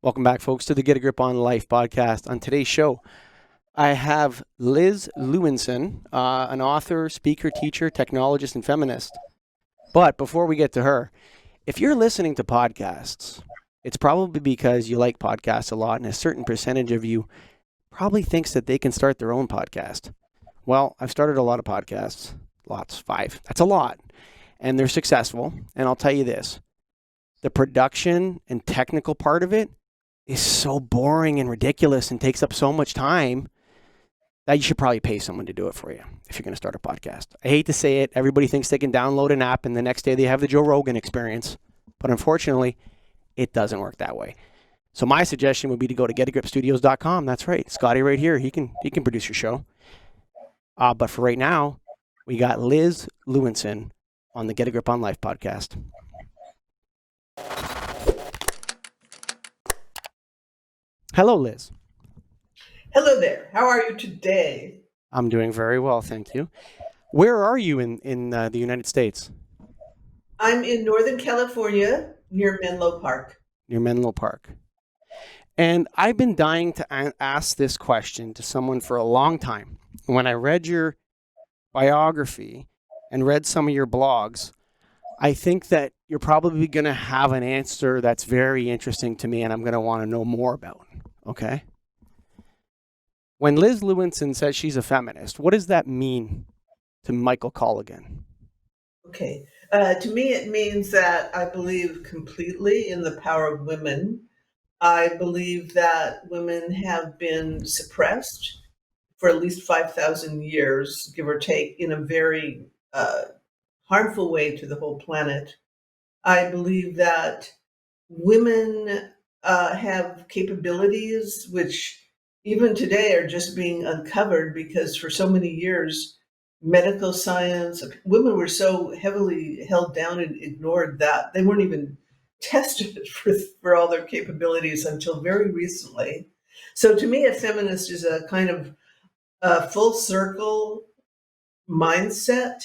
Welcome back, folks, to the Get a Grip on Life podcast. On today's show, I have Liz Lewinson, an author, speaker, teacher, technologist, and feminist. But before we get to her, if you're listening to podcasts, it's probably because you like podcasts a lot, and a certain percentage of you probably thinks that they can start their own podcast. Well, I've started a lot of podcasts, lots, 5. That's a lot, and they're successful. And I'll tell you this, the production and technical part of it is so boring and ridiculous and takes up so much time that you should probably pay someone to do it for you if you're going to start a podcast. I hate to say it. Everybody thinks they can download an app and the next day they have the Joe Rogan experience. But unfortunately, it doesn't work that way. So my suggestion would be to go to getagripstudios.com. That's right. Scotty right here. He can produce your show. But for right now, we got Liz Lewinson on the Get a Grip on Life podcast. Hello, Liz. Hello there. How are you today? I'm doing very well, thank you. Where are you in the United States? I'm in Northern California near Menlo Park. Near Menlo Park. And I've been dying to ask this question to someone for a long time. When I read your biography and read some of your blogs, I think that you're probably going to have an answer that's very interesting to me and I'm going to want to know more about. Okay? When Liz Lewinson says she's a feminist, what does that mean to Michael Colligan? Okay. To me, it means that I believe completely in the power of women. I believe that women have been suppressed for at least 5,000 years, give or take, in a very harmful way to the whole planet. I believe that women have capabilities which even today are just being uncovered because for so many years, medical science, women were so heavily held down and ignored that they weren't even tested for all their capabilities until very recently. So to me, a feminist is a kind of a full circle mindset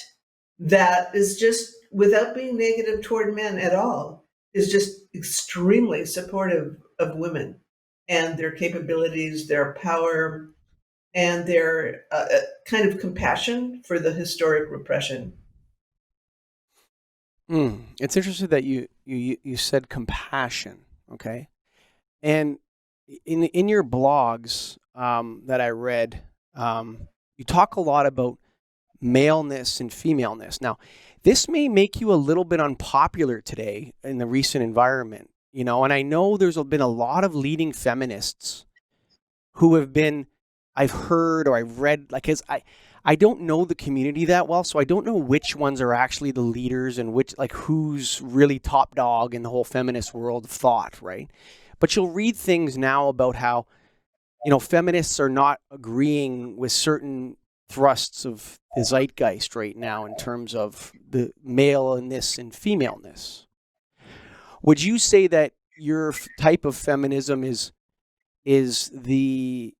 that is just, without being negative toward men at all, is just extremely supportive of women and their capabilities, their power, and their kind of compassion for the historic repression. It's interesting that you said compassion, okay? And in your blogs that I read, you talk a lot about maleness and femaleness. Now, this may make you a little bit unpopular today in the recent environment, and I know there's been a lot of leading feminists who have been, I've heard or I've read, like, as I don't know the community that well, so I don't know which ones are actually the leaders and which, like, who's really top dog in the whole feminist world of thought, right? But you'll read things now about how, feminists are not agreeing with certain thrusts of the zeitgeist right now in terms of the maleness and femaleness. Would you say that your type of feminism is the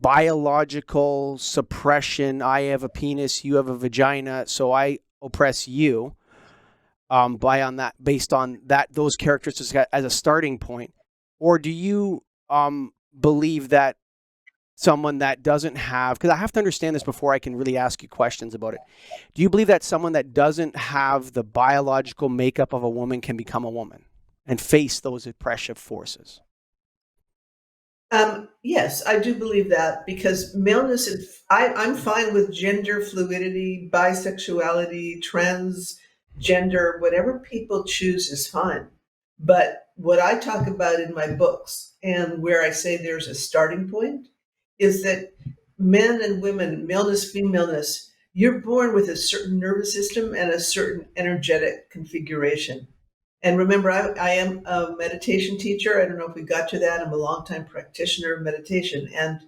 biological suppression? I have a penis, you have a vagina, so I oppress you. Based on that, those characteristics as a starting point, or do you believe that someone that doesn't have, because I have to understand this before I can really ask you questions about it. Do you believe that someone that doesn't have the biological makeup of a woman can become a woman and face those oppressive forces? Yes, I do believe that because maleness, I'm fine with gender fluidity, bisexuality, transgender, whatever people choose is fine. But what I talk about in my books and where I say there's a starting point is that men and women, maleness, femaleness, you're born with a certain nervous system and a certain energetic configuration. And remember, I am a meditation teacher. I don't know if we got to that. I'm a longtime practitioner of meditation. And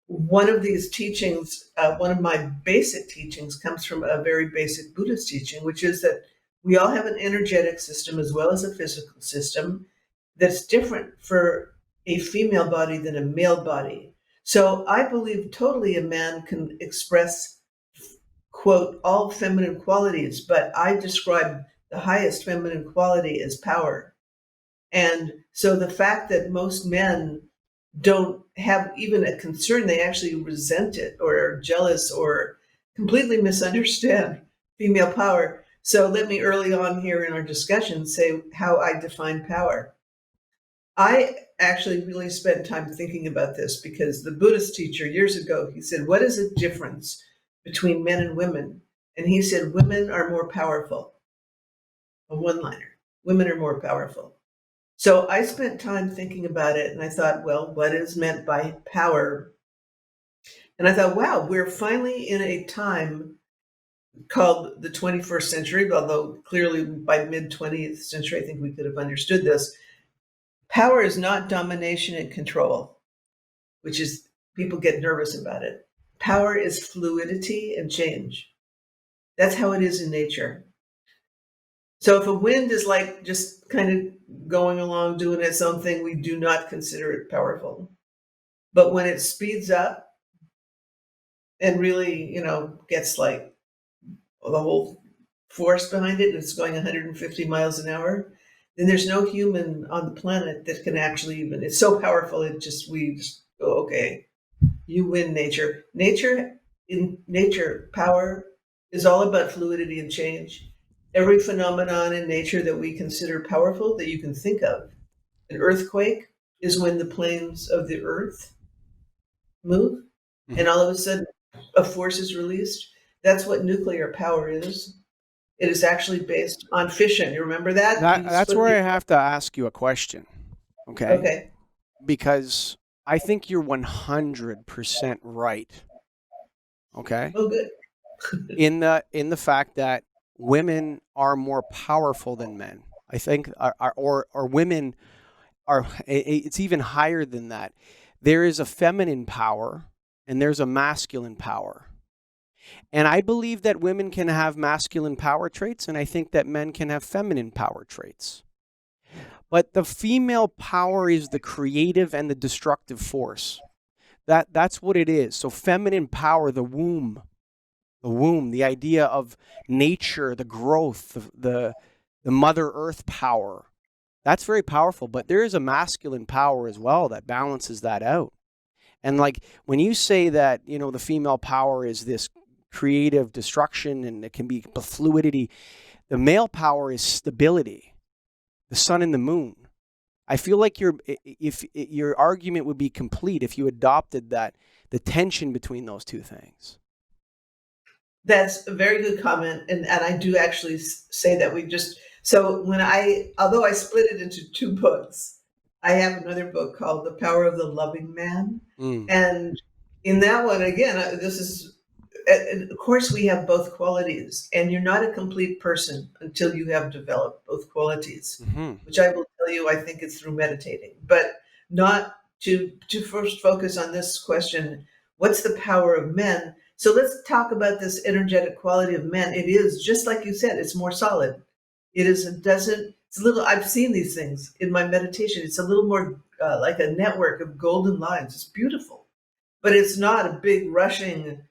one of these teachings, one of my basic teachings, comes from a very basic Buddhist teaching, which is that we all have an energetic system as well as a physical system that's different for a female body than a male body. So I believe totally a man can express, quote, all feminine qualities, but I describe the highest feminine quality as power. And so the fact that most men don't have even a concern, they actually resent it or are jealous or completely misunderstand female power. So let me early on here in our discussion say how I define power. I actually really spent time thinking about this because the Buddhist teacher years ago, he said, what is the difference between men and women? And he said, women are more powerful. A one-liner. Women are more powerful. So I spent time thinking about it and I thought, well, what is meant by power? And I thought, wow, we're finally in a time called the 21st century, although clearly by mid 20th century, I think we could have understood this. Power is not domination and control, which is people get nervous about it. Power is fluidity and change. That's how it is in nature. So if a wind is like just kind of going along doing its own thing, we do not consider it powerful. But when it speeds up and really, gets like the whole force behind it, and it's going 150 miles an hour, then there's no human on the planet that can actually even, it's so powerful, we just go, okay, you win nature. In nature, power is all about fluidity and change. Every phenomenon in nature that we consider powerful that you can think of, an earthquake is when the planes of the earth move, and all of a sudden a force is released. That's what nuclear power is. It is actually based on fission. You remember that? That's where I have to ask you a question, okay? Okay. Because I think you're 100% right, okay? Oh, good. In the fact that women are more powerful than men. I think, or women are. It's even higher than that. There is a feminine power and there's a masculine power. And I believe that women can have masculine power traits, and I think that men can have feminine power traits. But the female power is the creative and the destructive force. That's what it is. So feminine power, the idea of nature, the growth, the Mother Earth power, that's very powerful. But there is a masculine power as well that balances that out. And like when you say that, the female power is this creative destruction and it can be fluidity, the male power is stability, the sun and the moon. I feel like your argument would be complete if you adopted that, the tension between those two things. That's a very good comment. And I do actually say that so although I split it into two books, I have another book called The Power of the Loving Man. Mm. And in that one, again, of course, we have both qualities, and you're not a complete person until you have developed both qualities, Mm-hmm. which I will tell you, I think it's through meditating, but not to first focus on this question, what's the power of men? So let's talk about this energetic quality of men. It is just like you said, it's more solid. It's a little, I've seen these things in my meditation. It's a little more like a network of golden lines. It's beautiful, but it's not a big rushing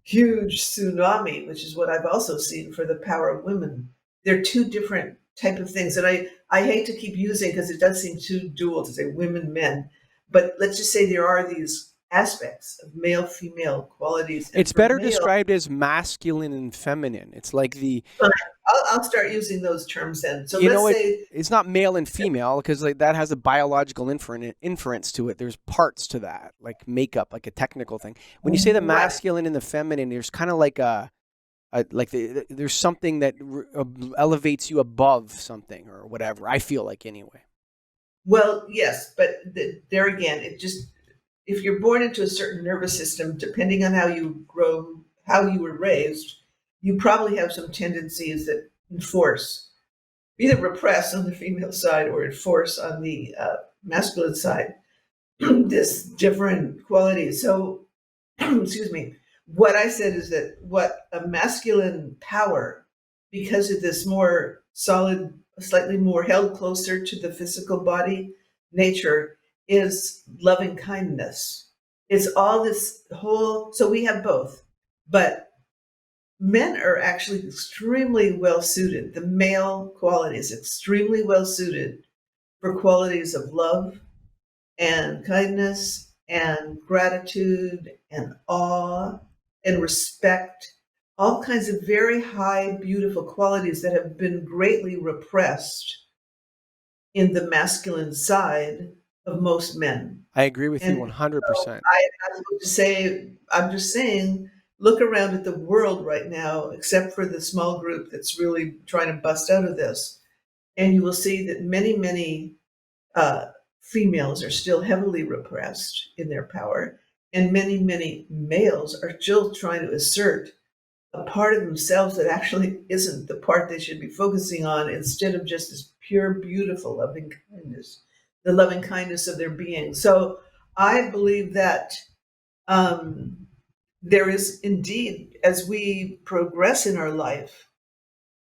huge tsunami, which is what I've also seen for the power of women. They're two different type of things. And I hate to keep using, because it does seem too dual to say women, men, but let's just say there are these aspects of male, female qualities. And It's for better male, described as masculine and feminine. It's like I'll start using those terms then. So you know, let's say, it's not male and female because like that has a biological inference to it. There's parts to that, like makeup, like a technical thing. When you say the right. masculine and the feminine, there's kind of like there's something that elevates you above something or whatever. I feel like anyway. Well, yes, but there again, if you're born into a certain nervous system, depending on how you grow, how you were raised, you probably have some tendencies that enforce, either repress on the female side or enforce on the masculine side, this different qualities. So, excuse me, what I said is that what a masculine power, because of this more solid, slightly more held closer to the physical body nature, is loving kindness. It's all this whole, so we have both, but men are actually extremely well suited. The male quality is extremely well suited for qualities of love and kindness and gratitude and awe and respect, all kinds of very high, beautiful qualities that have been greatly repressed in the masculine side of most men. I agree with you And so 100%. I would say, I'm just saying, look around at the world right now, except for the small group that's really trying to bust out of this, and you will see that many, many uh, females are still heavily repressed in their power, and many, many males are still trying to assert a part of themselves that actually isn't the part they should be focusing on, instead of just this pure, beautiful loving kindness, the loving kindness of their being. So I believe that um, there is indeed, as we progress in our life,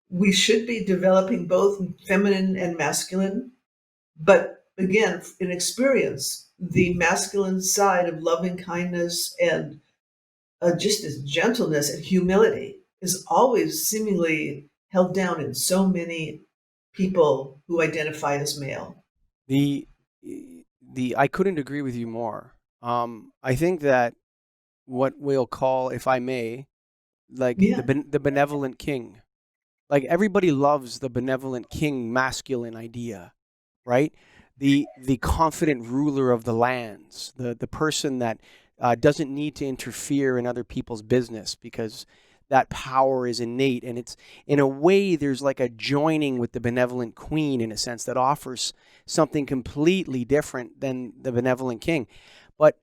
we should be developing both feminine and masculine. But again, in experience, the masculine side of loving kindness and just as gentleness and humility is always seemingly held down in so many people who identify as male. The I couldn't agree with you more. I think that what we'll call, if I may, like Yeah, the benevolent king. Like everybody loves the benevolent king masculine idea, right? The confident ruler of the lands, the person that doesn't need to interfere in other people's business because that power is innate, and it's in a way there's like a joining with the benevolent queen in a sense that offers something completely different than the benevolent king. But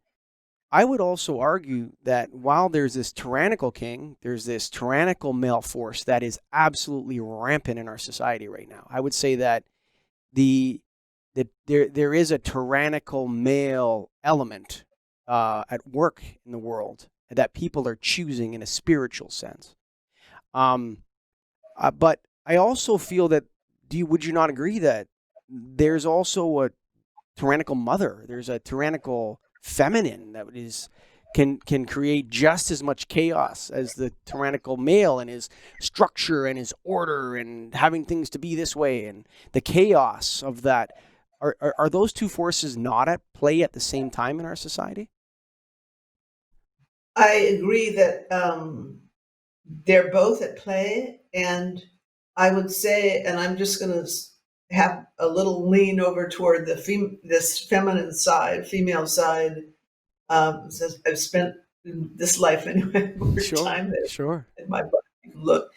I would also argue that while there's this tyrannical king, there's this tyrannical male force that is absolutely rampant in our society right now. I would say that the there is a tyrannical male element at work in the world that people are choosing in a spiritual sense. Um, but I also feel that would you not agree that there's also a tyrannical mother. There's a tyrannical feminine that is can create just as much chaos as the tyrannical male and his structure and his order and having things to be this way and the chaos of that. Are those two forces not at play at the same time in our society? I agree that they're both at play. And I would say, and I'm just going to have a little lean over toward this feminine side, female side. Since I've spent this life anyway more Sure, time than sure. in my body can look.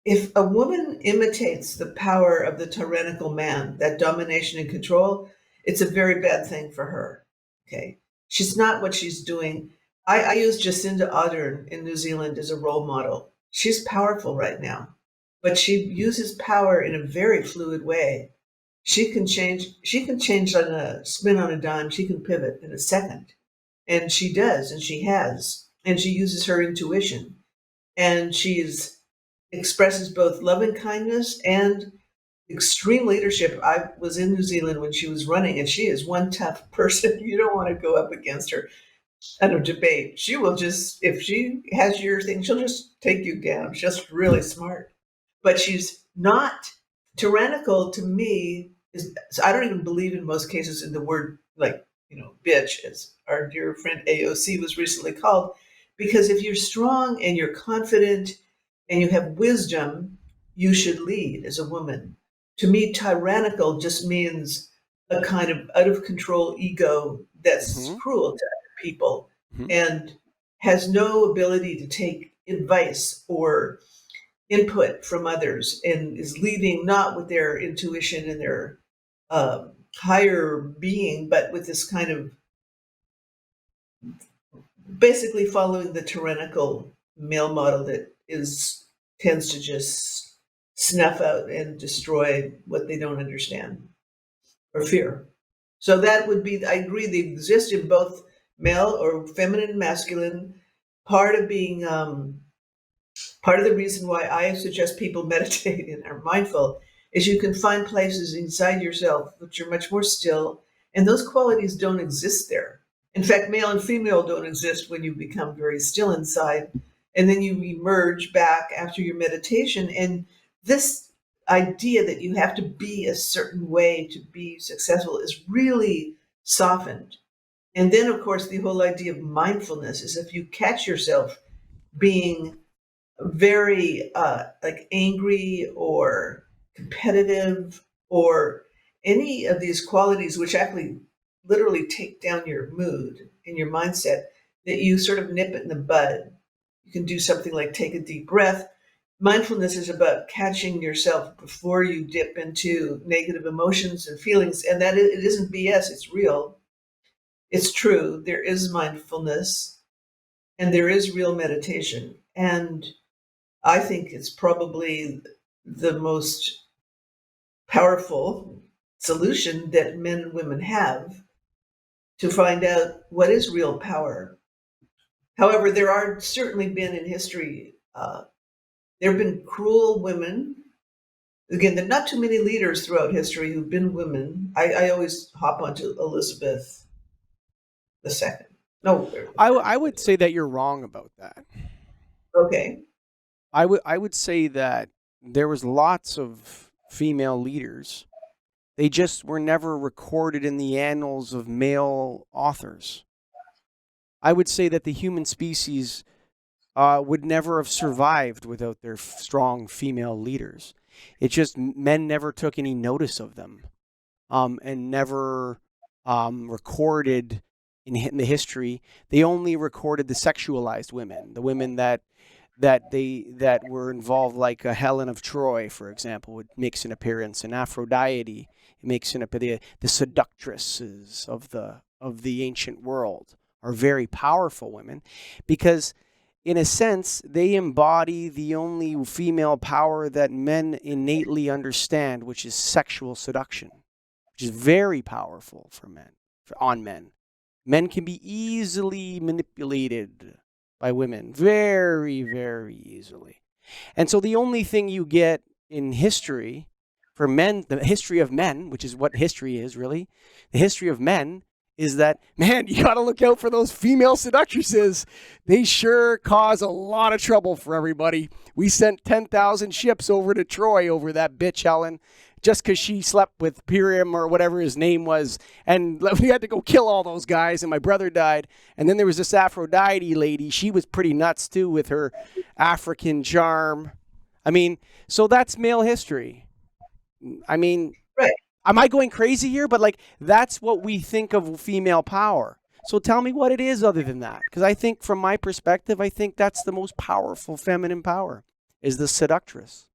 If a woman imitates the power of the tyrannical man, that domination and control, it's a very bad thing for her. Okay. She's not what she's doing. I use Jacinda Ardern in New Zealand as a role model. She's powerful right now, but she uses power in a very fluid way. She can change on a spin on a dime, she can pivot in a second. And she does, and she has. And she uses her intuition. And she's expresses both loving kindness and extreme leadership. I was in New Zealand when she was running, and she is one tough person. You don't want to go up against her at a debate. She will just, if she has your thing, she'll just take you down. She's just really smart. But she's not tyrannical to me. So I don't even believe in most cases in the word like, bitch, as our dear friend AOC was recently called. Because if you're strong and you're confident and you have wisdom, you should lead as a woman. To me, tyrannical just means a kind of out of control ego that's Hmm. cruel to other people Hmm. and has no ability to take advice or input from others and is leading not with their intuition and their higher being, but with this kind of basically following the tyrannical male model that is tends to just snuff out and destroy what they don't understand or fear. So that would be, I agree, they exist in both male or feminine and masculine. Part of being, part of the reason why I suggest people meditate and are mindful is you can find places inside yourself which are much more still, and those qualities don't exist there. In fact, male and female don't exist when you become very still inside, and then you emerge back after your meditation. And this, idea that you have to be a certain way to be successful is really softened. And then, of course, the whole idea of mindfulness is if you catch yourself being very like angry or competitive or any of these qualities which actually literally take down your mood and your mindset, that you sort of nip it in the bud. You can do something like take a deep breath. Mindfulness is about catching yourself before you dip into negative emotions and feelings, and that it isn't BS, it's real, it's true. There is mindfulness and there is real meditation, and I think it's probably the most powerful solution that men and women have to find out what is real power. However, there are certainly been in history, there have been cruel women. Again, there are not too many leaders throughout history who've been women. I always hop onto Elizabeth II. No, I would say that you're wrong about that. okay. I would say that there was lots of female leaders. They just were never recorded in the annals of male authors. I would say that the human species would never have survived without their strong female leaders. It's just men never took any notice of them, and never recorded in the history. They only recorded the sexualized women, the women that were involved, like Helen of Troy, for example, would makes an appearance, and Aphrodite makes an appearance. The seductresses of the ancient world are very powerful women, because in a sense they embody the only female power that men innately understand, which is sexual seduction, which is very powerful for men, on men. Men can be easily manipulated by women, very, very easily. And so the only thing you get in history for men, the history of men, which is what history is really, the history of men is that, man, you got to look out for those female seductresses. They sure cause a lot of trouble for everybody. We sent 10,000 ships over to Troy over that bitch, Helen, just because she slept with Priam or whatever his name was. And we had to go kill all those guys, and my brother died. And then there was this Aphrodite lady. She was pretty nuts, too, with her African charm. I mean, so that's male history. I mean, Right. am I going crazy here? But like, that's what we think of female power. So tell me what it is other than that. Because I think from my perspective, I think that's the most powerful feminine power, is the seductress.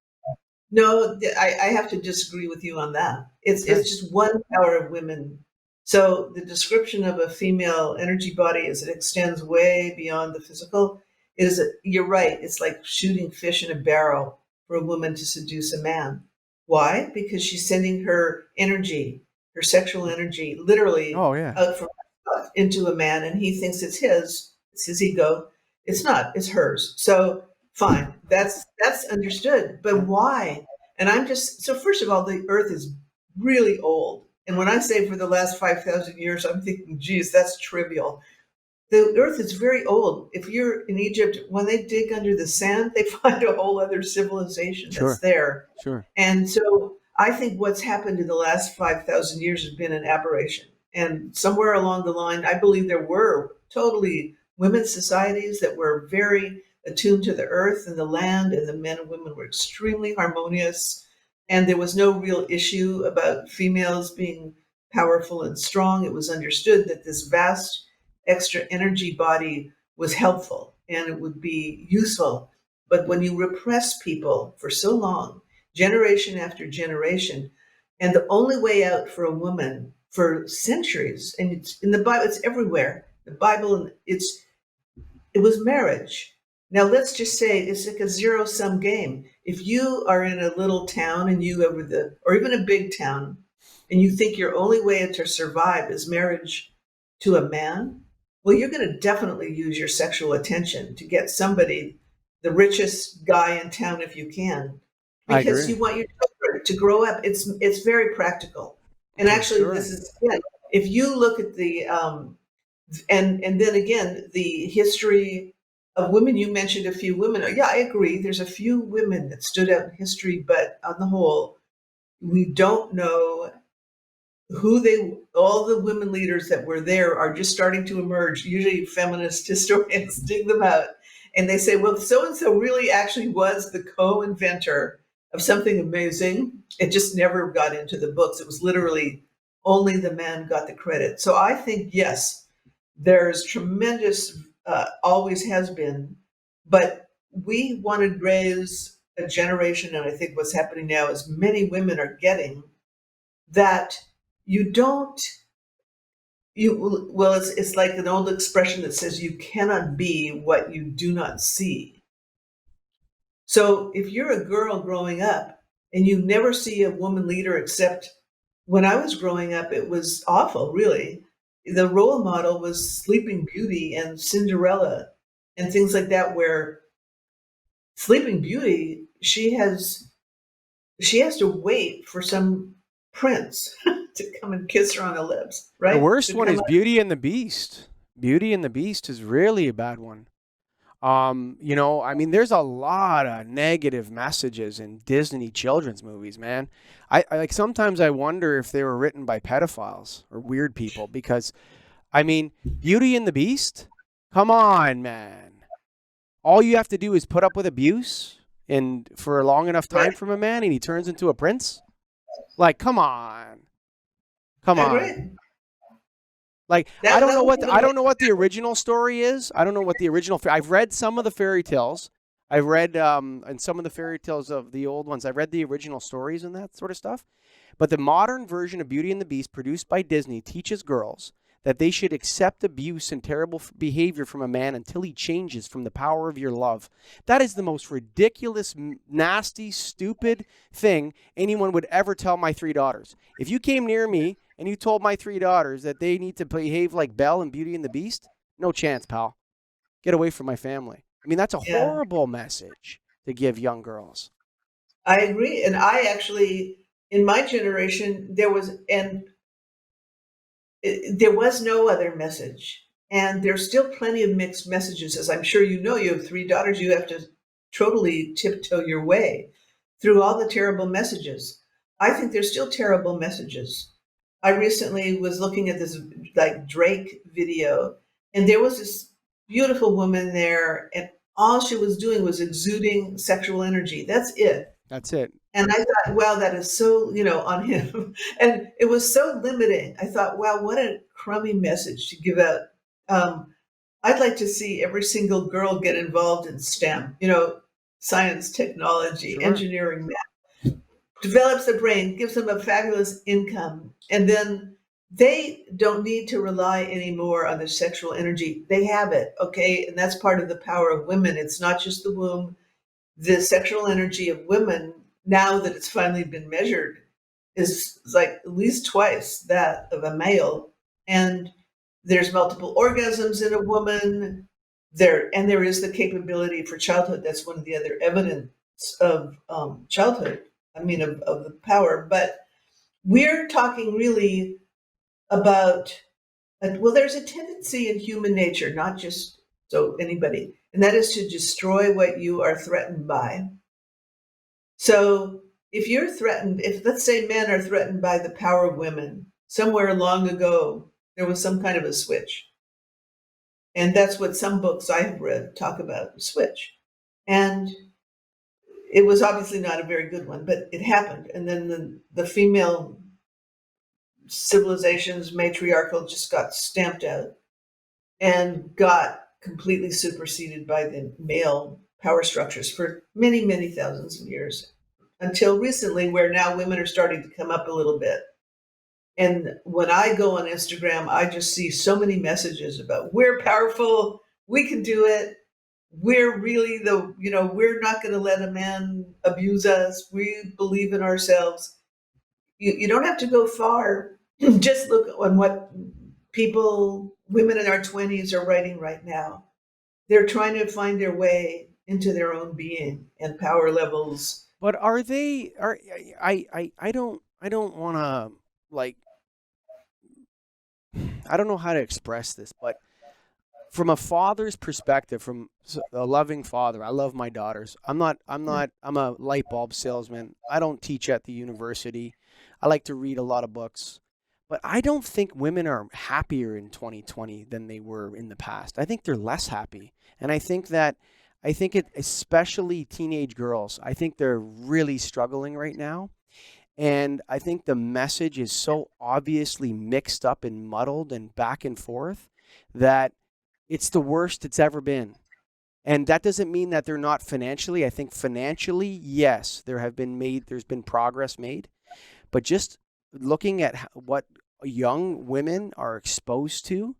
No, I have to disagree with you on that. Okay. It's just one power of women. So the description of a female energy body as it extends way beyond the physical is, you're right. It's like shooting fish in a barrel for a woman to seduce a man. Why? Because she's sending her energy, her sexual energy, literally Oh, yeah. out from herself into a man, and he thinks it's his ego. It's not. It's hers. So fine, that's understood. But Yeah. why? And I'm just so, first of all, the Earth is really old. And when I say for the last 5,000 years, I'm thinking, geez, that's trivial. The Earth is very old. If you're in Egypt, when they dig under the sand, they find a whole other civilization that's Sure. there. Sure. And so I think what's happened in the last 5,000 years has been an aberration. And somewhere along the line, I believe there were totally women's societies that were very attuned to the earth and the land, and the men and women were extremely harmonious. And there was no real issue about females being powerful and strong. It was understood that this vast extra energy body was helpful and it would be useful. But when you repress people for so long, generation after generation, and the only way out for a woman for centuries, and it's in the Bible, it's everywhere. The Bible, it was marriage. Now let's just say it's like a zero sum game. If you are in a little town and you over the, or even a big town, and you think your only way to survive is marriage to a man, well, you're going to definitely use your sexual attention to get somebody, the richest guy in town if you can, I because agree. you want your children to grow up. It's very practical. And For actually, this sure. is, yeah, if you look at the and then again the history. of women, you mentioned a few women. Yeah, I agree. There's a few women that stood out in history, but on the whole, we don't know who they, all the women leaders that were there are just starting to emerge. Usually feminist historians dig them out and they say, well, so and so really actually was the co-inventor of something amazing. It just never got into the books. It was literally only the man got the credit. So I think, yes, there's tremendous, always has been, but we want to raise a generation, and I think what's happening now is many women are getting that you don't you well it's like an old expression that says you cannot be what you do not see. So if you're a girl growing up and you never see a woman leader, except when I was growing up it was awful, really. The role model was Sleeping Beauty and Cinderella and things like that, where Sleeping Beauty, she has to wait for some prince to come and kiss her on the lips, The right? worst To one come is up. Beauty and the Beast. Beauty and the Beast is really a bad one. I mean, there's a lot of negative messages in Disney children's movies, man. I like sometimes I wonder if they were written by pedophiles or weird people because I mean, Beauty and the Beast? Come on, man. All you have to do is put up with abuse and for a long enough time Right? from a man and he turns into a prince? Like, come on. Come I on. agree. Like That was I even don't know what the original story is. I don't know what the original. I've read some of the fairy tales. I've read and some of the fairy tales of the old ones. I've read the original stories and that sort of stuff. But the modern version of Beauty and the Beast, produced by Disney, teaches girls that they should accept abuse and terrible behavior from a man until he changes from the power of your love. That is the most ridiculous, nasty, stupid thing anyone would ever tell my three daughters. If you came near me and you told my three daughters that they need to behave like Belle and Beauty and the Beast, no chance, pal. Get away from my family. I mean, that's a yeah, horrible message to give young girls. I agree. And I actually, in my generation, there was no other message. And there's still plenty of mixed messages. As I'm sure you know, you have three daughters, you have to totally tiptoe your way through all the terrible messages. I think there's still terrible messages. I recently was looking at this like Drake video, and there was this beautiful woman there, and all she was doing was exuding sexual energy. That's it. That's it. And I thought, wow, that is so, on him. And it was so limiting. I thought, wow, what a crummy message to give out. I'd like to see every single girl get involved in STEM, science, technology, Sure. engineering, develops the brain, gives them a fabulous income, and then they don't need to rely anymore on their sexual energy. They have it, okay? And that's part of the power of women. It's not just the womb. The sexual energy of women, now that it's finally been measured, is like at least twice that of a male. And there's multiple orgasms in a woman. There is the capability for childhood. That's one of the other evidence of childhood. I mean, of the power. But we're talking really about, well, there's a tendency in human nature, not just so anybody, and that is to destroy what you are threatened by. So if you're threatened, if let's say men are threatened by the power of women, somewhere long ago, there was some kind of a switch. And that's what some books I have read talk about, switch. And it was obviously not a very good one, but it happened. And then the female civilizations, matriarchal, just got stamped out and got completely superseded by the male power structures for many, many thousands of years until recently, where now women are starting to come up a little bit. And when I go on Instagram, I just see so many messages about we're powerful, we can do it. We're really we're not going to let a man abuse us. We believe in ourselves. You don't have to go far. Just look on what women in our 20s are writing right now. They're trying to find their way into their own being and power levels. But are they are I don't want to like I don't know how to express this, but from a father's perspective, from a loving father, I love my daughters. I'm a light bulb salesman. I don't teach at the university. I like to read a lot of books. But I don't think women are happier in 2020 than they were in the past. I think they're less happy. And I think it, especially teenage girls, I think they're really struggling right now. And I think the message is so obviously mixed up and muddled and back and forth that it's the worst it's ever been. And that doesn't mean that they're not financially. I think financially, yes, there's been progress made, but just looking at what young women are exposed to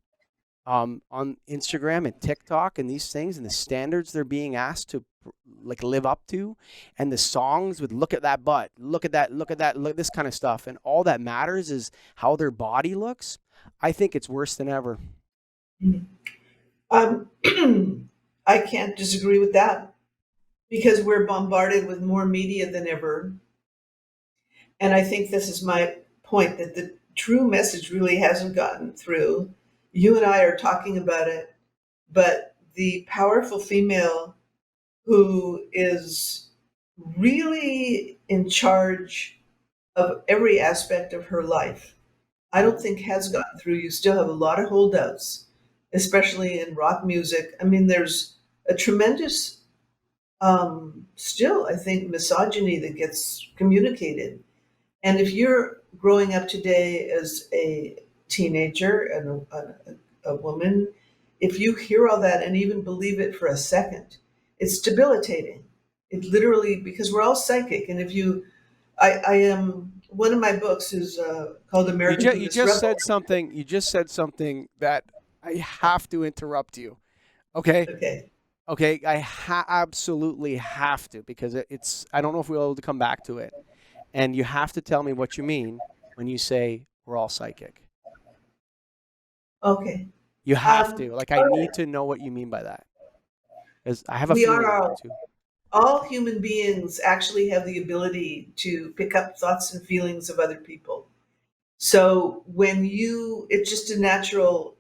on Instagram and TikTok and these things and the standards they're being asked to like live up to, and the songs with "look at that butt, look at that, look this kind of stuff," and all that matters is how their body looks. I think it's worse than ever. Mhm. Um, I can't disagree with that because we're bombarded with more media than ever. And I think this is my point that the true message really hasn't gotten through. You and I are talking about it, but the powerful female who is really in charge of every aspect of her life, I don't think has gotten through. You still have a lot of holdouts, especially in rock music. I mean, there's a tremendous, still, I think, misogyny that gets communicated. And if you're growing up today as a teenager and a woman, if you hear all that and even believe it for a second, it's debilitating. It literally, because we're all psychic. And if you, I am, one of my books is called American You Buddhist just Rebel. said something. You just said something that I have to interrupt you. Okay. Okay. Okay. Absolutely have to because it's. I don't know if we'll be able to come back to it. And you have to tell me what you mean when you say we're all psychic. Okay. You have to. Like, I All right. need to know what you mean by that. Because I have a We are feeling you do too. all human beings actually have the ability to pick up thoughts and feelings of other people. So when you, it's just a natural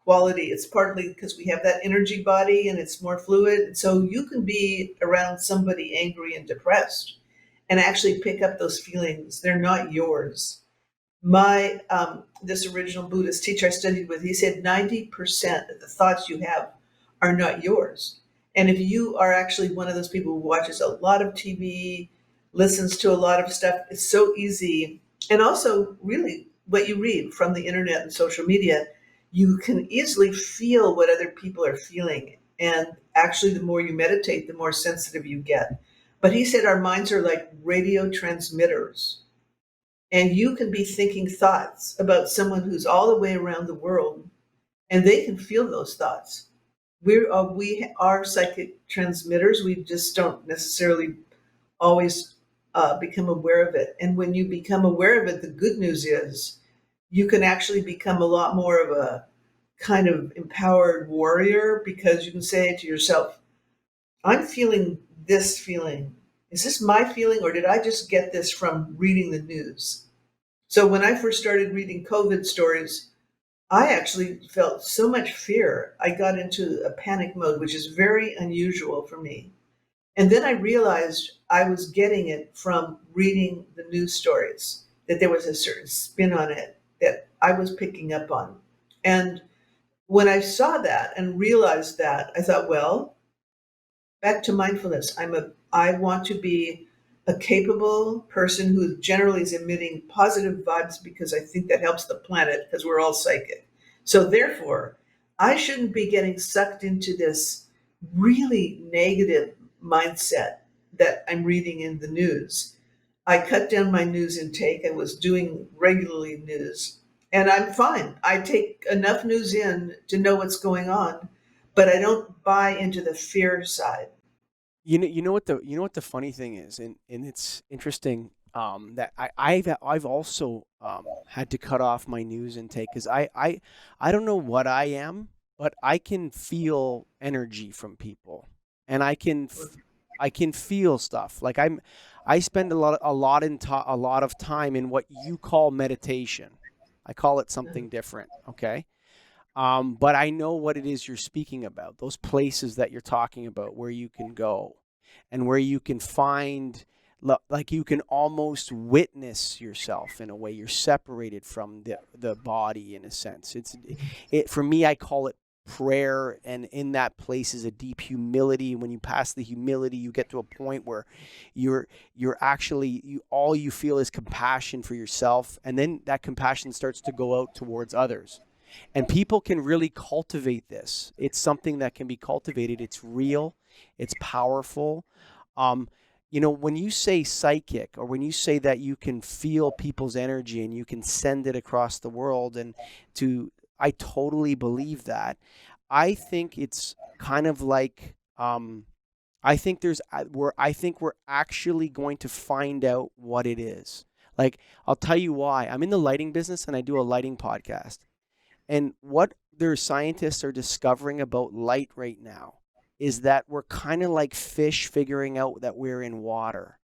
quality. It's partly because we have that energy body and it's more fluid. So you can be around somebody angry and depressed and actually pick up those feelings. They're not yours. My this original Buddhist teacher I studied with, he said 90% of the thoughts you have are not yours. And if you are actually one of those people who watches a lot of TV, listens to a lot of stuff, it's so easy. And also, really, what you read from the internet and social media, you can easily feel what other people are feeling. And actually, the more you meditate, the more sensitive you get. But he said our minds are like radio transmitters, and you can be thinking thoughts about someone who's all the way around the world, and they can feel those thoughts. We are psychic transmitters. We just don't necessarily always become aware of it. And when you become aware of it, the good news is you can actually become a lot more of a kind of empowered warrior, because you can say to yourself, I'm feeling this feeling. Is this my feeling, or did I just get this from reading the news? So when I first started reading COVID stories, I actually felt so much fear. I got into a panic mode, which is very unusual for me. And then I realized I was getting it from reading the news stories, that there was a certain spin on it that I was picking up on. And when I saw that and realized that, I thought, well, back to mindfulness. I want to be a capable person who generally is emitting positive vibes, because I think that helps the planet, because we're all psychic. So therefore, I shouldn't be getting sucked into this really negative mindset that I'm reading in the news. I cut down my news intake. I was doing regularly news, and I'm fine. I take enough news in to know what's going on, but I don't buy into the fear side. You know what the funny thing is, and it's interesting that I've also had to cut off my news intake because I don't know what I am, but I can feel energy from people, and I can feel stuff. Like I spend a lot of time in what you call meditation. I call it something different. Okay. But I know what it is you're speaking about, those places that you're talking about where you can go and where you can find, like you can almost witness yourself in a way. You're separated from the body in a sense. For me, I call it prayer. And in that place is a deep humility. When you pass the humility, you get to a point where you're actually, all you feel is compassion for yourself. And then that compassion starts to go out towards others. And people can really cultivate this. It's something that can be cultivated. It's real. It's powerful. Um, when you say psychic, or when you say that you can feel people's energy and you can send it across the world, I totally believe that. I think it's kind of like, I think I think we're actually going to find out what it is. Like, I'll tell you why. I'm in the lighting business and I do a lighting podcast. And what their scientists are discovering about light right now is that we're kind of like fish figuring out that we're in water.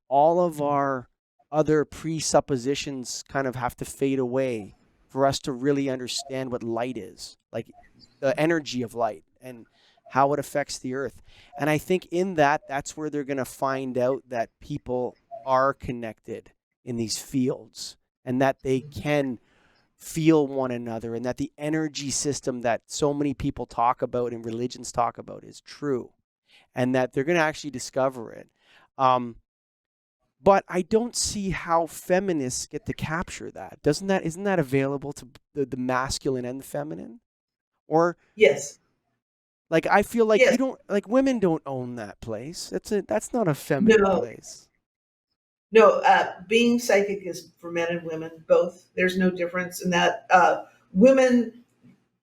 All of our other presuppositions kind of have to fade away for us to really understand what light is, like the energy of light and how it affects the earth. And I think in that, that's where they're going to find out that people are connected in these fields and that they can feel one another, and that the energy system that so many people talk about and religions talk about is true, and that they're going to actually discover it. But I don't see how feminists get to capture that. Isn't that available to the masculine and the feminine? Or Yes. like, I feel like Yes. you don't, like, women don't own that place. That's not a feminine No. place. No. Being psychic is for men and women both. There's no difference in that. Women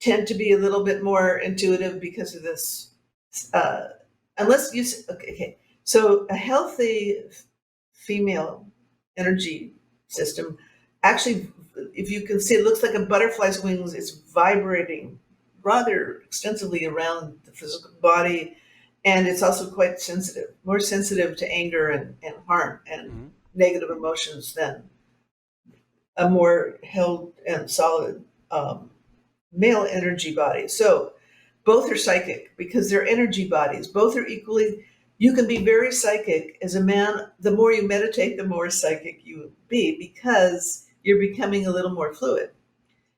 tend to be a little bit more intuitive because of this. Uh, unless you okay. So a healthy female energy system, actually, if you can see, it looks like a butterfly's wings. It's vibrating rather extensively around the physical body, and it's also quite sensitive, more sensitive to anger and harm and Mm-hmm. negative emotions than a more held and solid um, male energy body. So both are psychic because they're energy bodies. Both are equally, you can be very psychic as a man. The more you meditate, the more psychic you will be because you're becoming a little more fluid.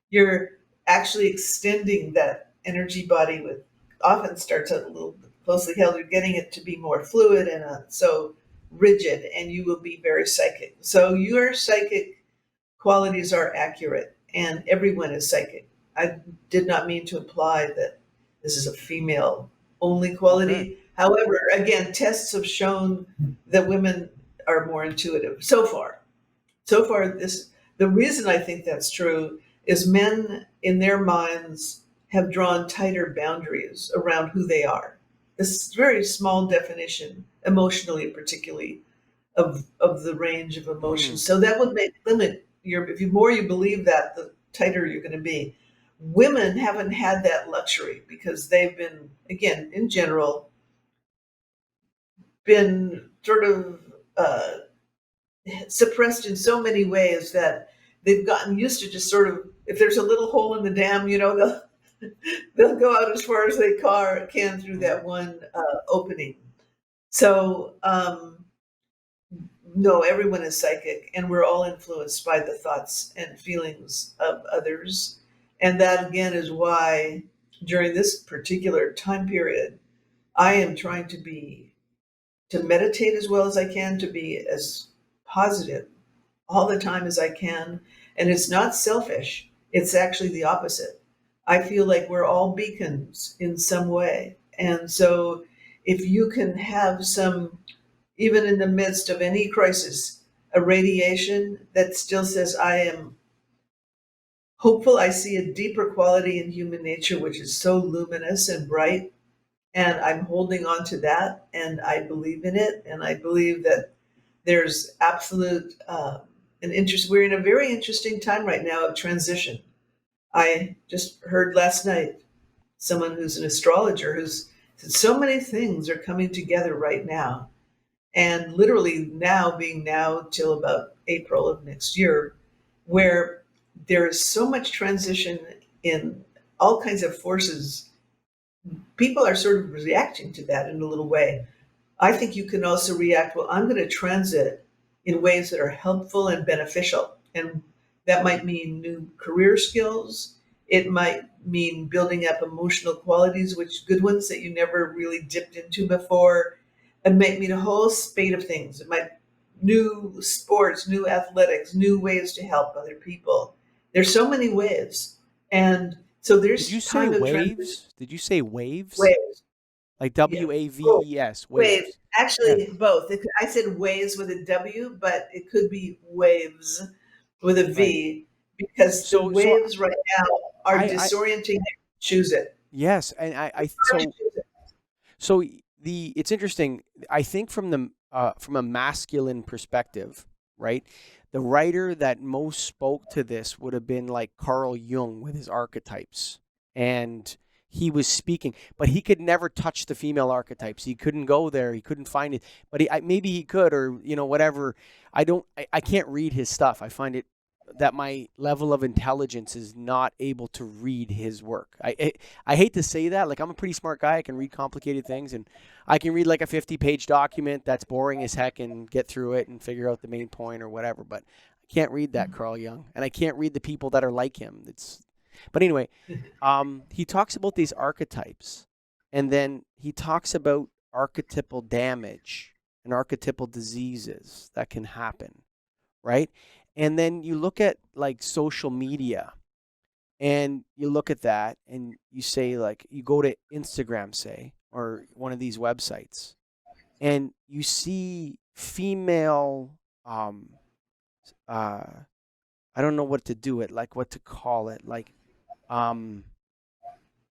You're actually extending that energy body with, often starts out a little closely held. You're getting it to be more fluid and so rigid, and you will be very psychic. So your psychic qualities are accurate, and everyone is psychic. I did not mean to imply that this is a female only Okay. quality. However, again, tests have shown that women are more intuitive so far. So far, the reason I think that's true is men in their minds have drawn tighter boundaries around who they are. This very small definition, emotionally particularly, of the range of Mm. emotions. So that would limit your, if you more you believe that, the tighter you're going to be. Women haven't had that luxury because they've been, again, in general, been sort of suppressed in so many ways that they've gotten used to just sort of, if there's a little hole in the dam, they'll go out as far as they can through Mm-hmm. that one opening. So no, everyone is psychic, and we're all influenced by the thoughts and feelings of others. And that, again, is why during this particular time period, I am trying to meditate as well as I can, to be as positive all the time as I can. And it's not selfish, it's actually the opposite. I feel like we're all beacons in some way. And so if you can have some, even in the midst of any crisis, a radiation that still says, I am hopeful, I see a deeper quality in human nature, which is so luminous and bright. And I'm holding on to that, and I believe in it. And I believe that there's absolute an interest. We're in a very interesting time right now of transition. I just heard last night someone who's an astrologer who's said so many things are coming together right now, and literally now being now till about April of next year, where there is so much transition in all kinds of forces. People are sort of reacting to that in a little way. I think you can also react, well, I'm going to transit in ways that are helpful and beneficial. And that might mean new career skills. It might mean building up emotional qualities, which good ones that you never really dipped into before. It might mean a whole spate of things. It might new sports, new athletics, new ways to help other people. There's so many ways. And so Did you there's say time of transition waves? Did you say waves? ways. Like Yeah. Oh, WAVES, waves. waves. Yeah, Actually, both. I said waves with a W, but it could be waves with a right. V because the So waves right now are I disorienting. Choose it. yes, and I Why don't you choose it? so the it's interesting. I think from a masculine perspective, right? The writer that most spoke to this would have been like Carl Jung with his archetypes, and he was speaking, but he could never touch the female archetypes. He couldn't go there. He couldn't find it, but maybe he could, or whatever. I can't read his stuff. I find it that my level of intelligence is not able to read his work. I hate to say that. Like, I'm a pretty smart guy. I can read complicated things, and I can read like a 50-page document that's boring as heck and get through it and figure out the main point or whatever. But I can't read that Carl Jung, and I can't read the people that are like him. But anyway, he talks about these archetypes, and then he talks about archetypal damage and archetypal diseases that can happen, right? And then you look at like social media, and you look at that and you say, like, you go to Instagram, say, or one of these websites, and you see female, uh I don't know what to do it, like what to call it, like, um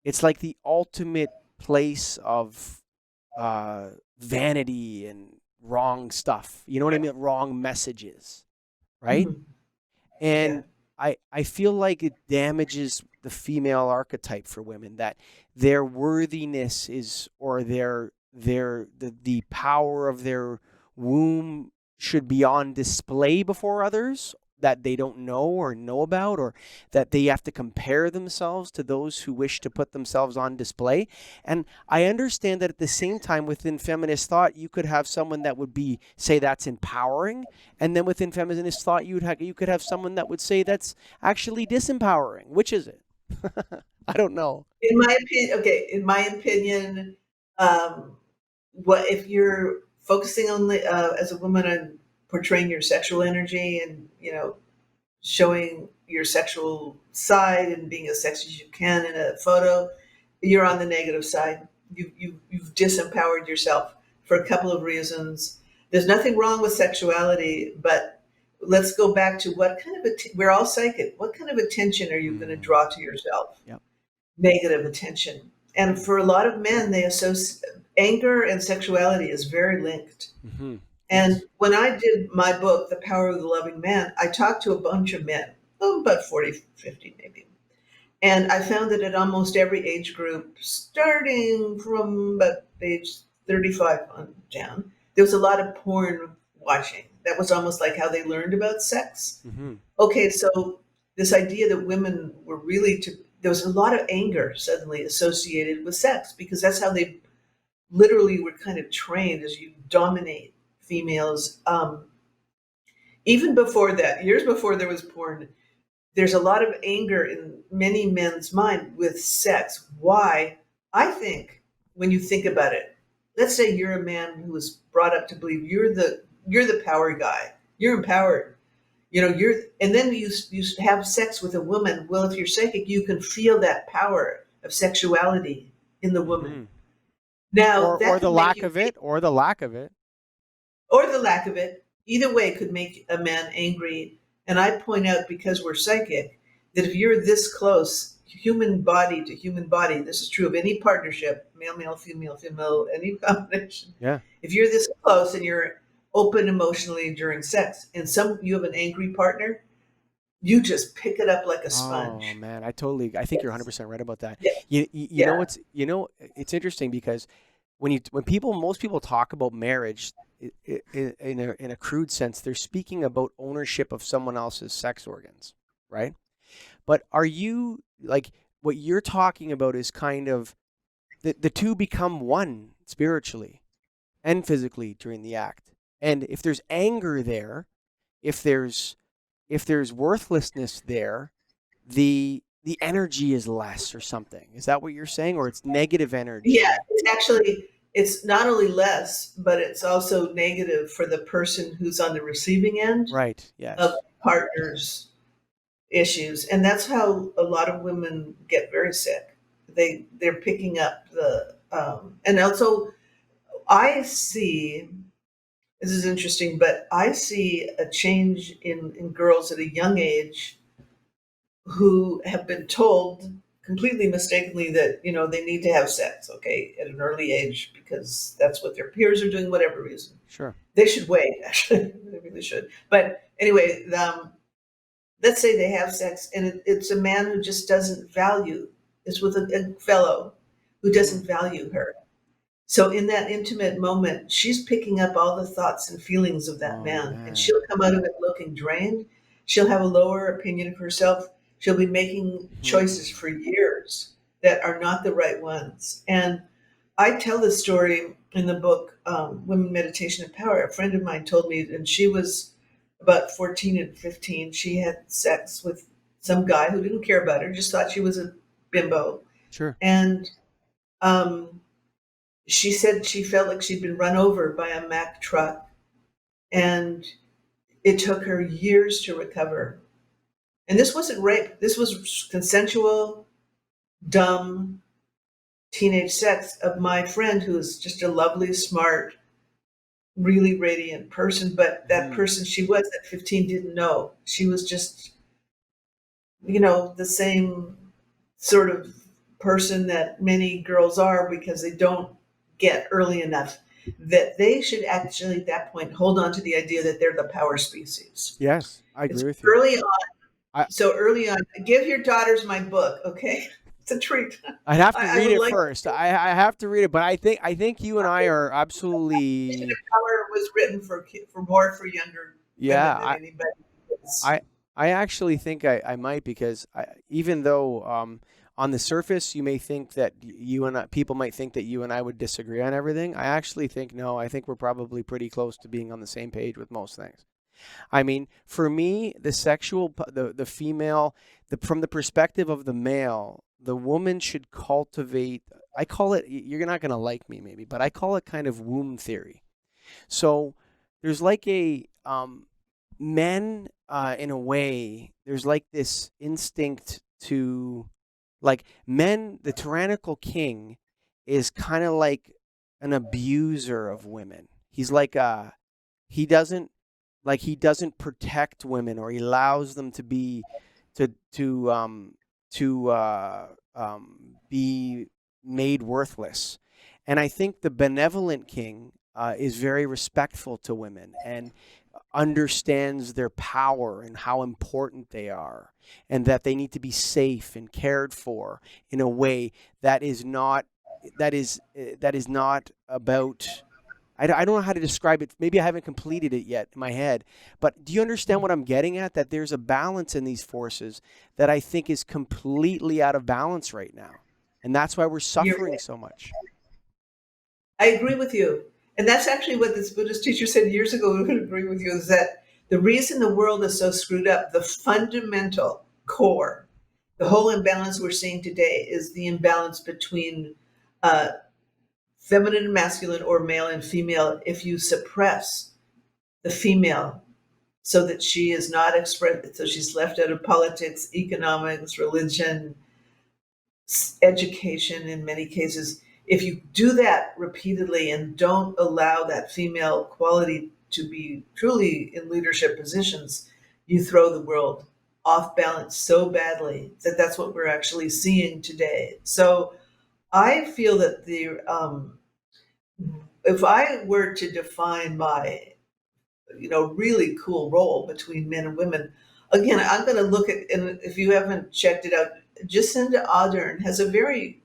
it's like the ultimate place of vanity and wrong stuff, you know what I mean, wrong messages, right? Mhm. Yeah. And I feel like it damages the female archetype for women, that their worthiness is, or the power of their womb should be on display before others that they don't know or know about, or that they have to compare themselves to those who wish to put themselves on display. And I understand that at the same time, within feminist thought, you could have someone that would be, say, that's empowering, and then within feminist thought, you could have someone that would say that's actually disempowering. Which is it? I don't know. In my opinion, okay. In my opinion, um, what if you're focusing only as a woman on portraying your sexual energy and showing your sexual side and being as sexy as you can in a photo, you're on the negative side. You've disempowered yourself for a couple of reasons. There's nothing wrong with sexuality, but let's go back to what kind of we're all psychic. What kind of attention are you going to Mm, draw to yourself? yep. Negative attention. And for a lot of men, they associate anger and sexuality is very linked. Mm-hmm. And Yes. when I did my book, The Power of the Loving Man, I talked to a bunch of men, about 40, 50 maybe. And I found that at almost every age group, starting from about age 35 on down, there was a lot of porn watching. That was almost like how they learned about sex. Mm-hmm. Okay, so this idea that women were really there was a lot of anger suddenly associated with sex because that's how they literally were kind of trained as you dominate females. Even before that, years before there was porn, there's a lot of anger in many men's mind with sex. Why? I think when you think about it, let's say you're a man who was brought up to believe you're the power guy. You're empowered. And then you have sex with a woman. Well, if you're psychic, you can feel that power of sexuality in the woman. Mm-hmm. Now Or that the could make lack you of it, or the lack of it. or the lack of it. Either way could make a man angry. And I point out, because we're psychic, that if you're this close, human body to human body, this is true of any partnership, male, male, female, female, any combination. Yeah. If you're this close and you're open emotionally during sex, and you have an angry partner, you just pick it up like a Oh sponge. man, I think you're Yes. 100% right about that. Yeah. You know Yeah. what's, it's interesting because most people talk about marriage, in a crude sense, they're speaking about ownership of someone else's sex organs, right? But are you, like, what you're talking about is kind of the two become one spiritually and physically during the act. And if there's anger there, if there's worthlessness there, the energy is less or something. Is that what you're saying? Or it's negative Yeah, energy? it's actually, it's not only less, but it's also negative for the person who's on the receiving end Right. of Yes. partners' issues, and that's how a lot of women get very sick. They're picking up and also I see, this is interesting, but I see a change in girls at a young age who have been told completely mistakenly that, you know, they need to have sex, okay, at an early age because that's what their peers are doing, whatever reason. Sure. They should wait, actually. They really should. But anyway, let's say they have sex and it's a man who just doesn't value, it's with a fellow who Mm. doesn't value her. So in that intimate moment, she's picking up all the thoughts and feelings of that Oh man, and man. she'll come out of it looking drained. She'll have a lower opinion of herself. She'll be making choices Hmm. for years that are not the right ones. And I tell this story in the book, Women, Meditation, and Power. A friend of mine told me, and she was about 14 and 15. She had sex with some guy who didn't care about her, just thought she was a bimbo. Sure. And um, she said she felt like she'd been run over by a Mack truck, and it took her years to recover. And this wasn't rape, this was consensual, dumb teenage sex of my friend who is just a lovely, smart, really radiant person. But that Hmm. person she was at 15 didn't know. She was just, you know, the same sort of person that many girls are because they don't get early enough that they should actually at that point hold on to the idea that they're the power species. Yes, I It's agree with you. early on. I So early on, give your daughters my book, okay? It's a treat. I'd have to I read would it like first. I have to read it, but I think you and I are Vision absolutely, of Power was written for more for younger yeah. women than anybody else. I I actually think I might, because even though on the surface you may think that you and people might think that you and I would disagree on everything. I actually think no. I think we're probably pretty close to being on the same page with most things. I mean, for me, the sexual, the female, from the perspective of the male, the woman should cultivate. I call it. You're not gonna like me maybe, but I call it kind of womb theory. So there's like a men in a way. There's like this instinct to, like, men. The tyrannical king is kind of like an abuser of women. He's like he doesn't he doesn't protect women, or he allows them to be to to um to be made worthless. And I think the benevolent king is very respectful to women and understands their power and how important they are, and that they need to be safe and cared for in a way that is not that is not about. I don't know how to describe it. Maybe I haven't completed it yet in my head. But do you understand what I'm getting at? That there's a balance in these forces that I think is completely out of balance right now. And that's why we're You're, suffering so much. I agree with you. And that's actually what this Buddhist teacher said years ago. We would agree with you is that the reason the world is so screwed up, the fundamental core, the whole imbalance we're seeing today is the imbalance between uh, feminine and masculine or male and female. If you suppress the female so that she is not expressed, so she's left out of politics, economics, religion, education in many cases. If you do that repeatedly and don't allow that female quality to be truly in leadership positions, you throw the world off balance so badly that that's what we're actually seeing today. So I feel that if I were to define my, you know, really cool role between men and women, again, I'm going to look at, and if you haven't checked it out, Jacinda Ardern has a very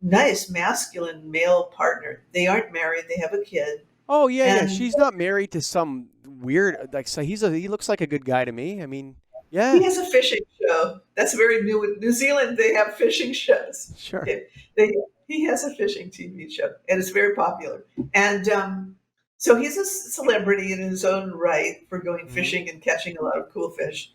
nice masculine male partner. They aren't married, they have a kid. Oh yeah, yeah. And She's not married to some weird, like, so he looks like a good guy to me. I mean, Yeah, He has a fishing show. That's very new. In New Zealand, they have fishing shows. sure. Okay. He has a fishing TV show, and it's very popular. And so he's a celebrity in his own right for going Hmm. fishing and catching a lot of cool fish.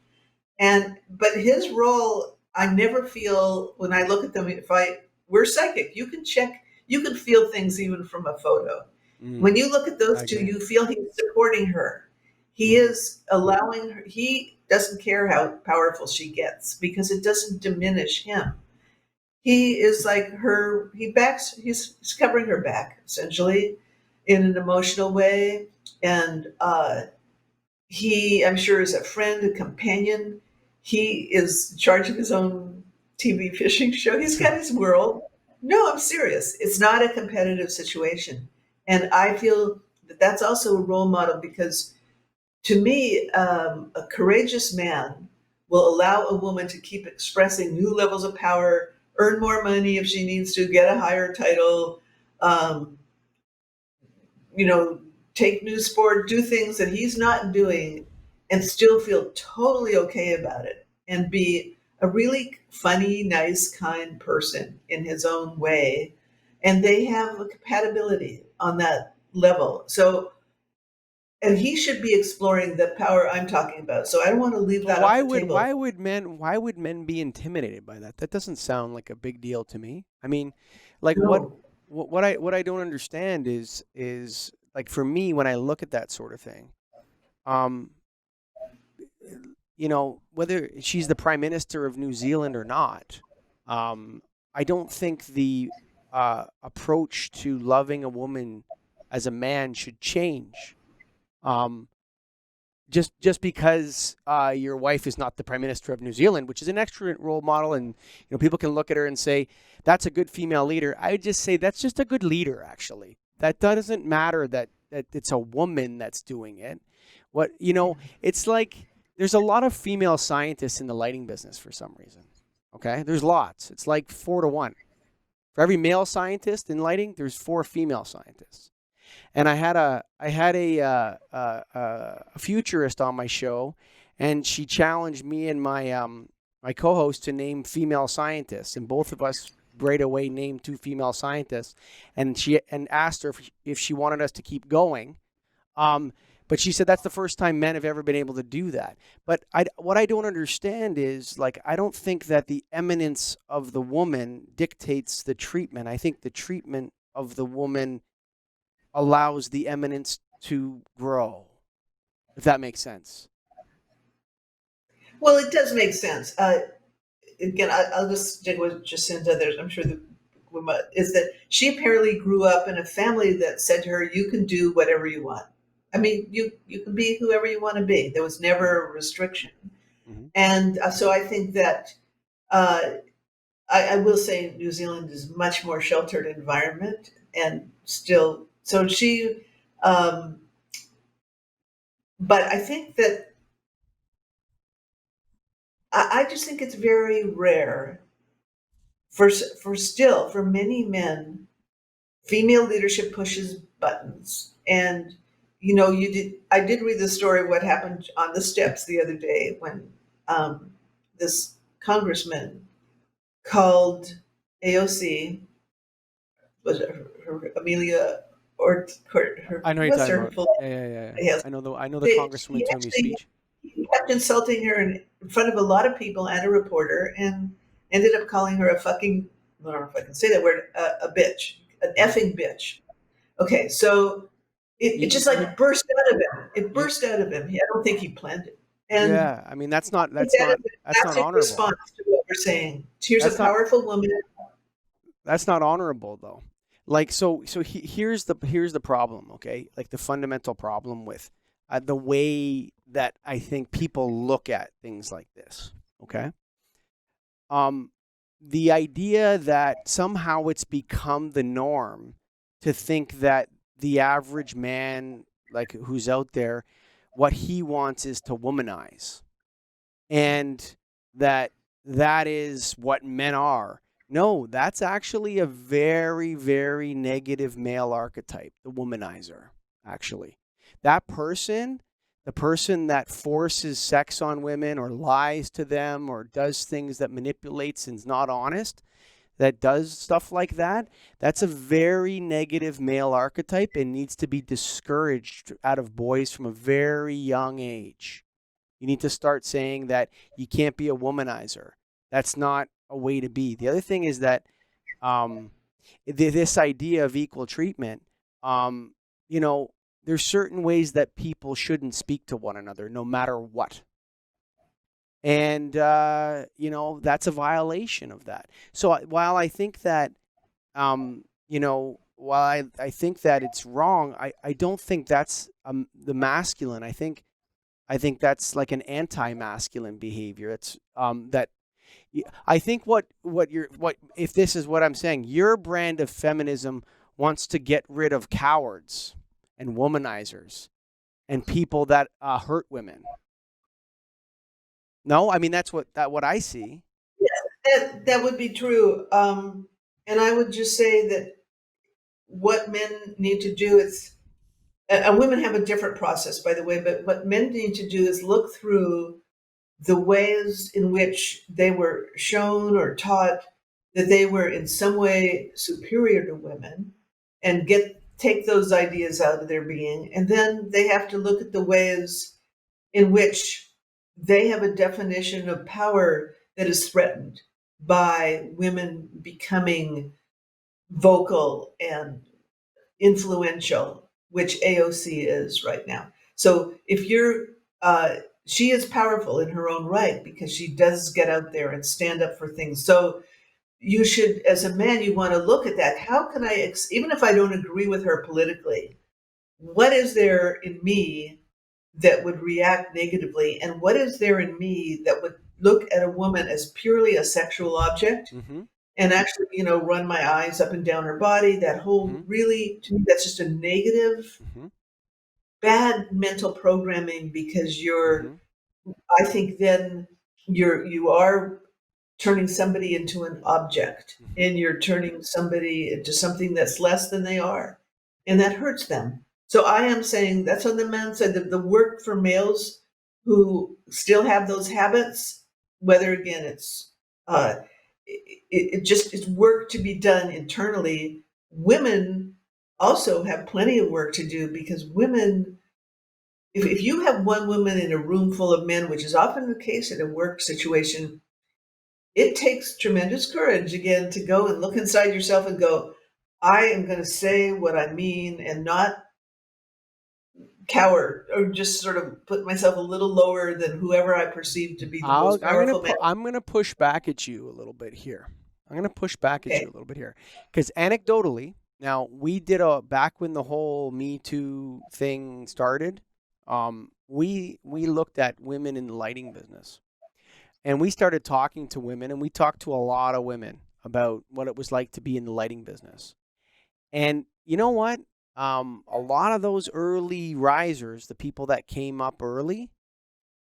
And but his role, I never feel when I look at them. If I we're psychic, you can check, you can feel things even from a photo. Mm, When you look at those I two, agree. you feel he's supporting her. He Hmm. is allowing her. He doesn't care how powerful she gets because it doesn't diminish him. He is like her. He's covering her back essentially in an emotional way, and he, I'm sure, is a friend, a companion. He is in charge of his own TV fishing show. He's got his world. No, I'm serious. It's not a competitive situation. And I feel that that's also a role model because to me, a courageous man will allow a woman to keep expressing new levels of power, earn more money if she needs to, get a higher title, um, you know, take new sport, do things that he's not doing, and still feel totally okay about it and be a really funny, nice, kind person in his own way. And they have a compatibility on that level. So, and he should be exploring the power I'm talking about. So I don't want to leave But that off the table. why would men be intimidated by that? That doesn't sound like a big deal to me. I mean, like No. what I don't understand is like for me when I look at that sort of thing, um, whether she's the prime minister of New Zealand or not, um, I don't think the approach to loving a woman as a man should change. Um, just because your wife is not the prime minister of New Zealand, which is an excellent role model, and people can look at her and say that's a good female leader. I would just say that's just a good leader. Actually, that doesn't matter that it's a woman that's doing it. It's like there's a lot of female scientists in the lighting business for some reason. Okay, there's lots. It's like 4 to 1 for every male scientist in lighting. There's 4 female scientists. And I had a futurist on my show, and she challenged me and my co-host to name female scientists, and both of us right away named 2 female scientists, and she and asked her if she wanted us to keep going. Um, but she said that's the first time men have ever been able to do that. But what I don't understand is like I don't think that the eminence of the woman dictates the treatment. I think the treatment of the woman allows the eminence to grow, if that makes sense. Well, it does make sense. Again, I'll just stick with Jacinta. There's, I'm sure the is that she apparently grew up in a family that said to her, "You can do whatever you want. I mean, you can be whoever you want to be. There was never a restriction." Hmm. And so I think that uh, I will say New Zealand is a much more sheltered environment, and still, so she. Um, but I think that I just think it's very rare for many men, female leadership pushes buttons. And I did read the story of what happened on the steps the other day when um, this congressman called AOC, was it Amelia, or her, I know what you're what's talking her about. full Yeah, yeah, yeah, yeah. yes, I know the congresswoman he told me actually speech. he kept insulting her in front of a lot of people and a reporter, and ended up calling her a fucking, I don't know if I can say that word, a bitch, an Yeah. effing bitch. Okay, so it You, just you, like burst out of him. It you, burst out of him. I don't think he planned it. And yeah. I mean, that's not I think that's not that's not that's in honorable. response to what we're saying. Here's a That's not powerful woman. that's not honorable though. Like here's the problem. Okay, like the fundamental problem with the way that I think people look at things like this. Okay, um, the idea that somehow it's become the norm to think that the average man, like who's out there, what he wants is to womanize, and that is what men are. No, that's actually a very, very negative male archetype, the womanizer, actually. That person the person that forces sex on women or lies to them or does things that manipulates and is not honest, that does stuff like that, that's a very negative male archetype and needs to be discouraged out of boys from a very young age. You need to start saying that you can't be a womanizer. That's not a way to be. The other thing is that um, this idea of equal treatment, um, you know, there's certain ways that people shouldn't speak to one another, no matter what. And, that's a violation of that. So while I think that, while I think that it's wrong, I don't think that's the masculine. I think that's like an anti-masculine behavior. It's that I think what if this is what I'm saying, your brand of feminism wants to get rid of cowards and womanizers and people that hurt women. No, I mean that's what I see. That would be true. And I would just say that what men need to do is, and women have a different process, by the way, but what men need to do is look through the ways in which they were shown or taught that they were in some way superior to women and take those ideas out of their being. And then they have to look at the ways in which they have a definition of power that is threatened by women becoming vocal and influential, which AOC is right now. So if she is powerful in her own right because she does get out there and stand up for things. So you should, as a man, you want to look at that. How can I, even if I don't agree with her politically, what is there in me that would react negatively? And what is there in me that would look at a woman as purely a sexual object Mm-hmm. and actually, run my eyes up and down her body? That whole Mm-hmm. really, to me, that's just a negative, Mm-hmm. bad mental programming because Mm-hmm. I think then you are turning somebody into an object Mm-hmm. and you're turning somebody into something that's less than they are. And that hurts them. So I am saying that's on the men's side. The work for males who still have those habits, whether again uh, it's work to be done internally. Women also have plenty of work to do because women, if you have one woman in a room full of men, which is often the case in a work situation, it takes tremendous courage again to go and look inside yourself and go, I am going to say what I mean and not cower or just sort of put myself a little lower than whoever I perceive to be the I'll, most powerful man. I'm gonna push back at you a little bit here. I'm gonna push back at Okay. you a little bit here because anecdotally, now we did back when the whole Me Too thing started. We looked at women in the lighting business, and we started talking to women, and we talked to a lot of women about what it was like to be in the lighting business. And you know what? A lot of those early risers, the people that came up early,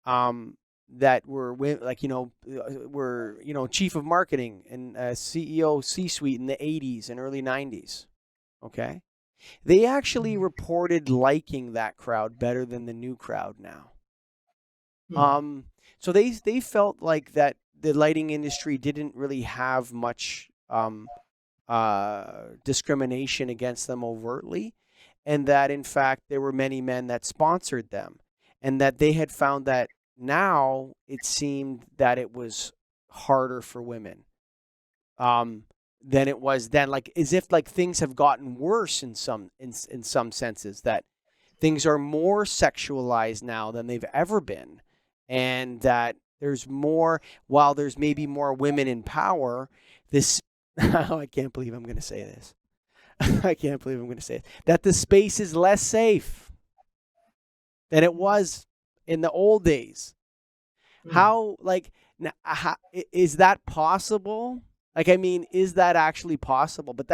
that were like were chief of marketing and CEO C-suite in the 80s and early 90s. Okay, they actually reported liking that crowd better than the new crowd now. Hmm. So they felt like that the lighting industry didn't really have much discrimination against them overtly, and that in fact there were many men that sponsored them, and that they had found that now it seemed that it was harder for women than it was then, like as if like things have gotten worse in some senses, that things are more sexualized now than they've ever been, and that there's more, while there's maybe more women in power, this oh, I can't believe I'm going to say this. I can't believe I'm going to say it. That the space is less safe than it was in the old days. Hmm. How, like, is that possible? Like, I mean, is that actually possible? But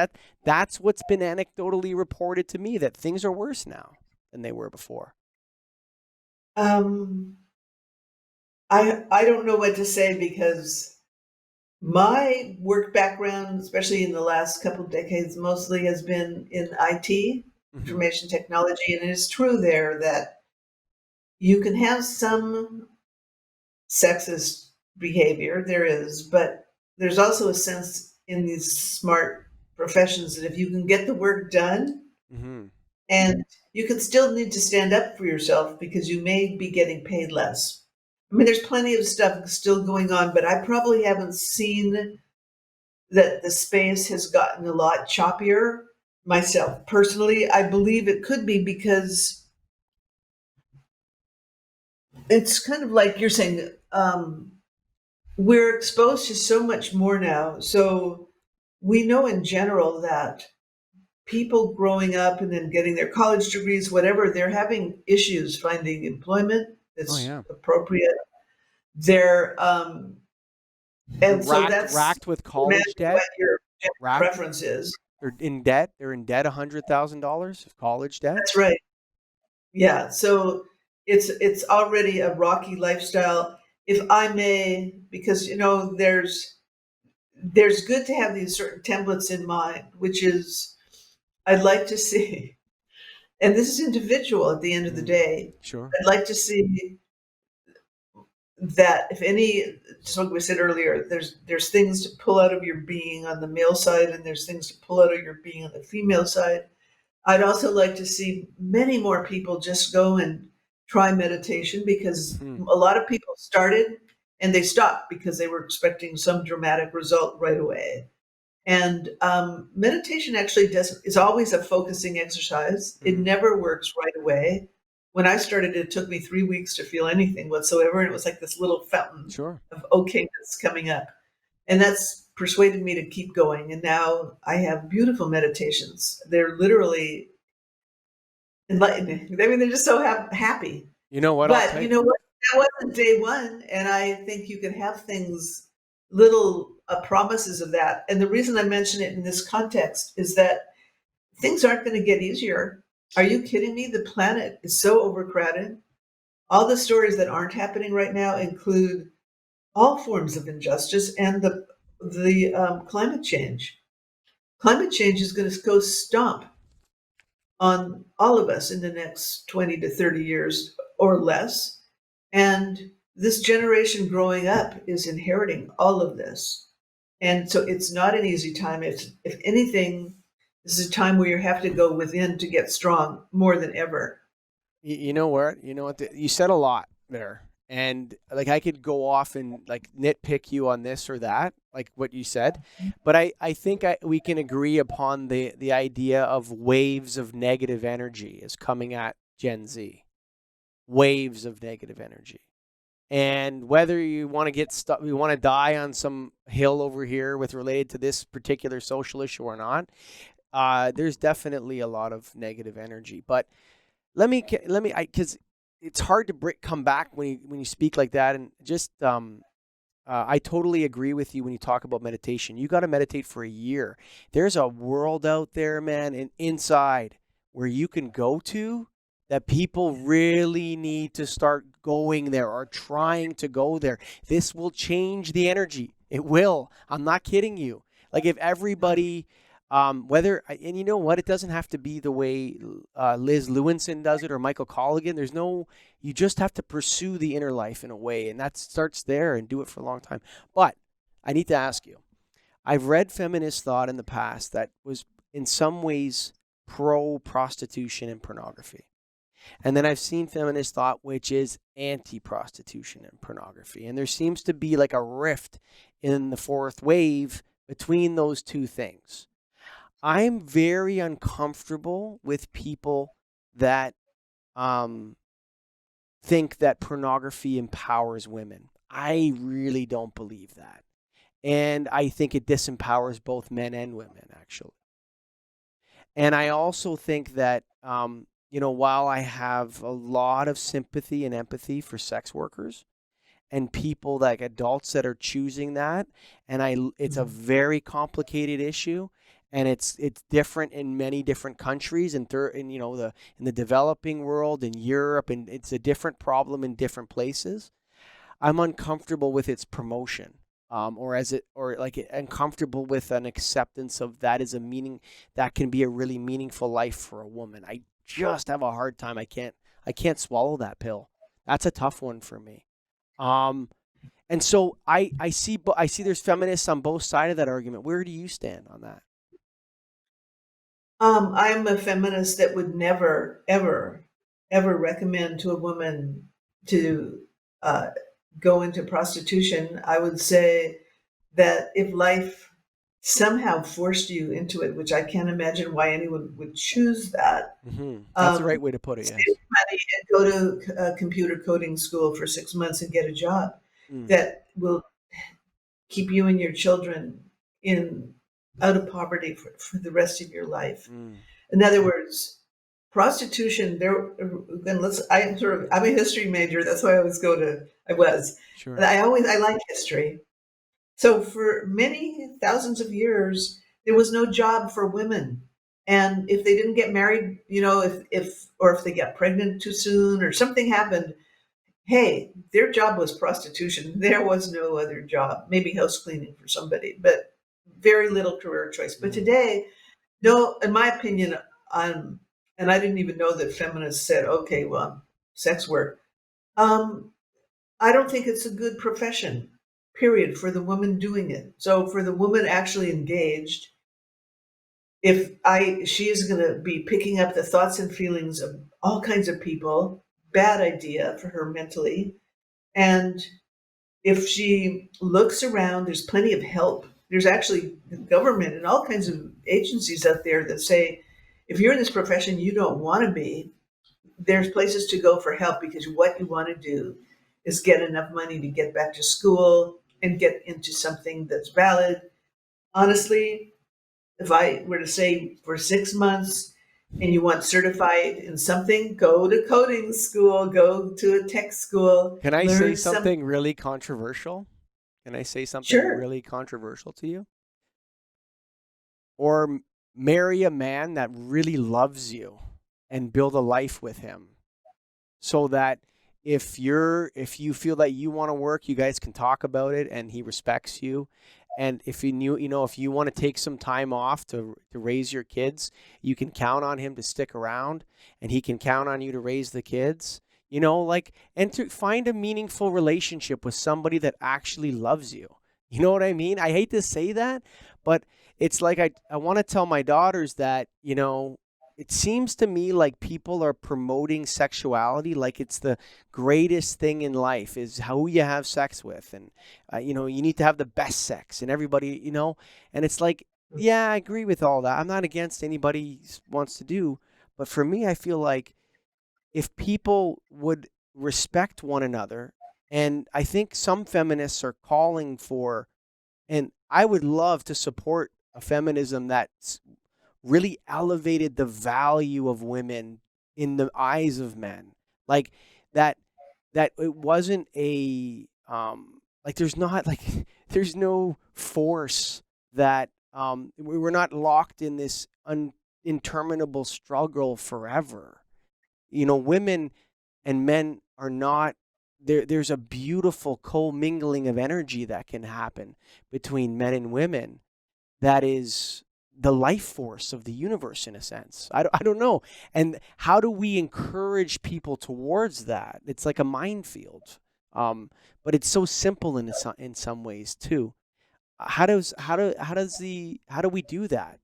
that's what's been anecdotally reported to me, that things are worse now than they were before. Um, I don't know what to say because my work background, especially in the last couple of decades, mostly has been in IT, Mm-hmm. information technology, and it is true there that you can have some sexist behavior, there is, but there's also a sense in these smart professions that if you can get the work done, Mm-hmm. and you can still need to stand up for yourself because you may be getting paid less. I mean, there's plenty of stuff still going on, but I probably haven't seen that the space has gotten a lot choppier myself. Personally, I believe it could be because it's kind of like you're saying, we're exposed to so much more now. So we know in general that people growing up and then getting their college degrees, whatever, they're having issues finding employment Oh that's yeah. appropriate. They're They're and so racked that's racked with imagine college debt. what your Racked. preference is. They're in debt. They're in debt $100,000 of college debt. That's right. Yeah. So it's already a rocky lifestyle. If I may, because there's good to have these certain templates in mind, which is I'd like to see, and this is individual at the end of the Mm, day. sure. I'd like to see that if any, just like we said earlier, there's things to pull out of your being on the male side, and there's things to pull out of your being on the female side. I'd also like to see many more people just go and try meditation because Hmm. a lot of people started and they stopped because they were expecting some dramatic result right away. And meditation actually doesn't, is always a focusing exercise. It Hmm. never works right away. When I started, it took me 3 weeks to feel anything whatsoever. And it was like this little fountain Sure. of okayness coming up. And that's persuaded me to keep going. And now I have beautiful meditations. They're literally enlightening. I mean, they're just so happy. You know what? I'll But tell you you. know what? That wasn't day one, and I think you can have things, little promises of that. And the reason I mention it in this context is that things aren't going to get easier. Are you kidding me? The planet is so overcrowded. All the stories that aren't happening right now include all forms of injustice and the climate change. Climate change is going to go stomp on all of us in the next 20 to 30 years or less. And this generation growing up is inheriting all of this. And so it's not an easy time. If anything, this is a time where you have to go within to get strong more than ever. You know what? You know what? You said a lot there, and like I could go off and like nitpick you on this or that, like what you said, but I think we can agree upon the idea of waves of negative energy is coming at Gen Z. Waves of negative energy. And whether you want to get stuck, you want to die on some hill over here with related to this particular social issue or not, there's definitely a lot of negative energy. But because it's hard to come back when you speak like that, and just I totally agree with you when you talk about meditation. You got to meditate for a year. There's a world out there, man, and inside where you can go to that people really need to start going there or trying to go there. This will change the energy. It will. I'm not kidding you. Like if everybody, whether and you know what, it doesn't have to be the way Liz Lewinson does it or Michael Colligan. There's no. You just have to pursue the inner life in a way, and that starts there and do it for a long time. But I need to ask you. I've read feminist thought in the past that was in some ways pro prostitution and pornography. And then I've seen feminist thought which is anti prostitution and pornography. And there seems to be like a rift in the fourth wave between those two things. I'm very uncomfortable with people that um, think that pornography empowers women. I really don't believe that. And I think it disempowers both men and women, actually. And I also think that, while I have a lot of sympathy and empathy for sex workers and people like adults that are choosing that, and it's a very complicated issue, and it's different in many different countries, and in the developing world, in Europe, and it's a different problem in different places. I'm uncomfortable with its promotion, or like uncomfortable with an acceptance of that as a meaning that can be a really meaningful life for a woman. I just have a hard time. I can't swallow that pill. That's a tough one for me. Um, and so I see there's feminists on both sides of that argument. Where do you stand on that? I'm a feminist that would never, ever, ever recommend to a woman to uh, go into prostitution. I would say that if life somehow forced you into it, which I can't imagine why anyone would choose that, That's the right way to put it. save Yes. money and go to a computer coding school for 6 months and get a job Mm, that will keep you and your children in out of poverty for the rest of your life. mm, In other words, prostitution. There, then let's. I'm a history major. That's why I always go to. I was. And sure. I like history. So for many thousands of years, there was no job for women. And if they didn't get married, if they got pregnant too soon or something happened, hey, their job was prostitution. There was no other job. Maybe house cleaning for somebody, but very little career choice. But Mm, today, no, in my opinion, and I didn't even know that feminists said, okay, well, sex work. Um, I don't think it's a good profession, period, for the woman doing it. So for the woman actually engaged, if she is going to be picking up the thoughts and feelings of all kinds of people, bad idea for her mentally. And if she looks around, there's plenty of help. There's actually the government and all kinds of agencies out there that say, if you're in this profession you don't want to be, there's places to go for help because what you want to do is get enough money to get back to school and get into something that's valid. Honestly, if I were to say for 6 months and you want certified in something, go to coding school, go to a tech school, Can I say learn something. something really controversial? Can I say something Sure. really controversial to you? Or marry a man that really loves you and build a life with him, so that if you feel that you want to work, you guys can talk about it and he respects you. And if if you want to take some time off to raise your kids, you can count on him to stick around, and he can count on you to raise the kids. Like, and to find a meaningful relationship with somebody that actually loves you. You know what I mean? I hate to say that, but it's like I want to tell my daughters that, it seems to me like people are promoting sexuality like it's the greatest thing in life is who you have sex with. And you need to have the best sex, and everybody, and it's like, yeah, I agree with all that. I'm not against anybody wants to do, but for me, I feel like if people would respect one another, and I think some feminists are calling for, and I would love to support a feminism that's really elevated the value of women in the eyes of men. Like that it wasn't a like there's not like there's no force that we're not locked in this interminable struggle forever. Women and men are not there's a beautiful commingling of energy that can happen between men and women that is the life force of the universe, in a sense. I don't know. And how do we encourage people towards that? It's like a minefield. But it's so simple in some ways too. How do we do that?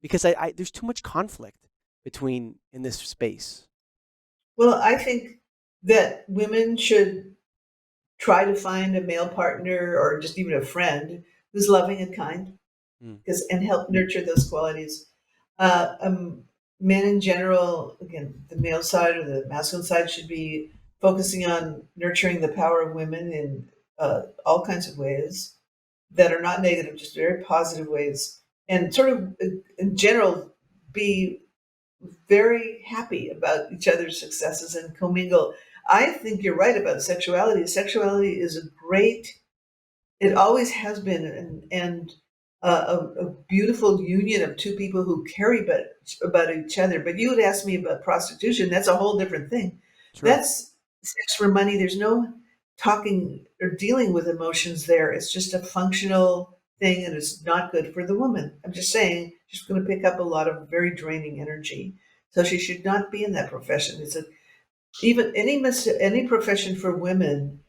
Because I there's too much conflict between in this space. Well, I think that women should try to find a male partner or just even a friend who's loving and kind, Mm, because and help nurture those qualities. Uh, um, Men in general, again, the male side or the masculine side should be focusing on nurturing the power of women in all kinds of ways that are not negative, just very positive ways, and sort of in general be very happy about each other's successes and commingle. I think you're right about sexuality. Sexuality is a great, it always has been, and a beautiful union of two people who care about each other. But you would ask me about prostitution. That's a whole different thing. sure. That's sex for money. There's no talking or dealing with emotions there. It's just a functional thing, and it's not good for the woman. I'm just saying, she's going to pick up a lot of very draining energy. So she should not be in that profession. Even any profession for women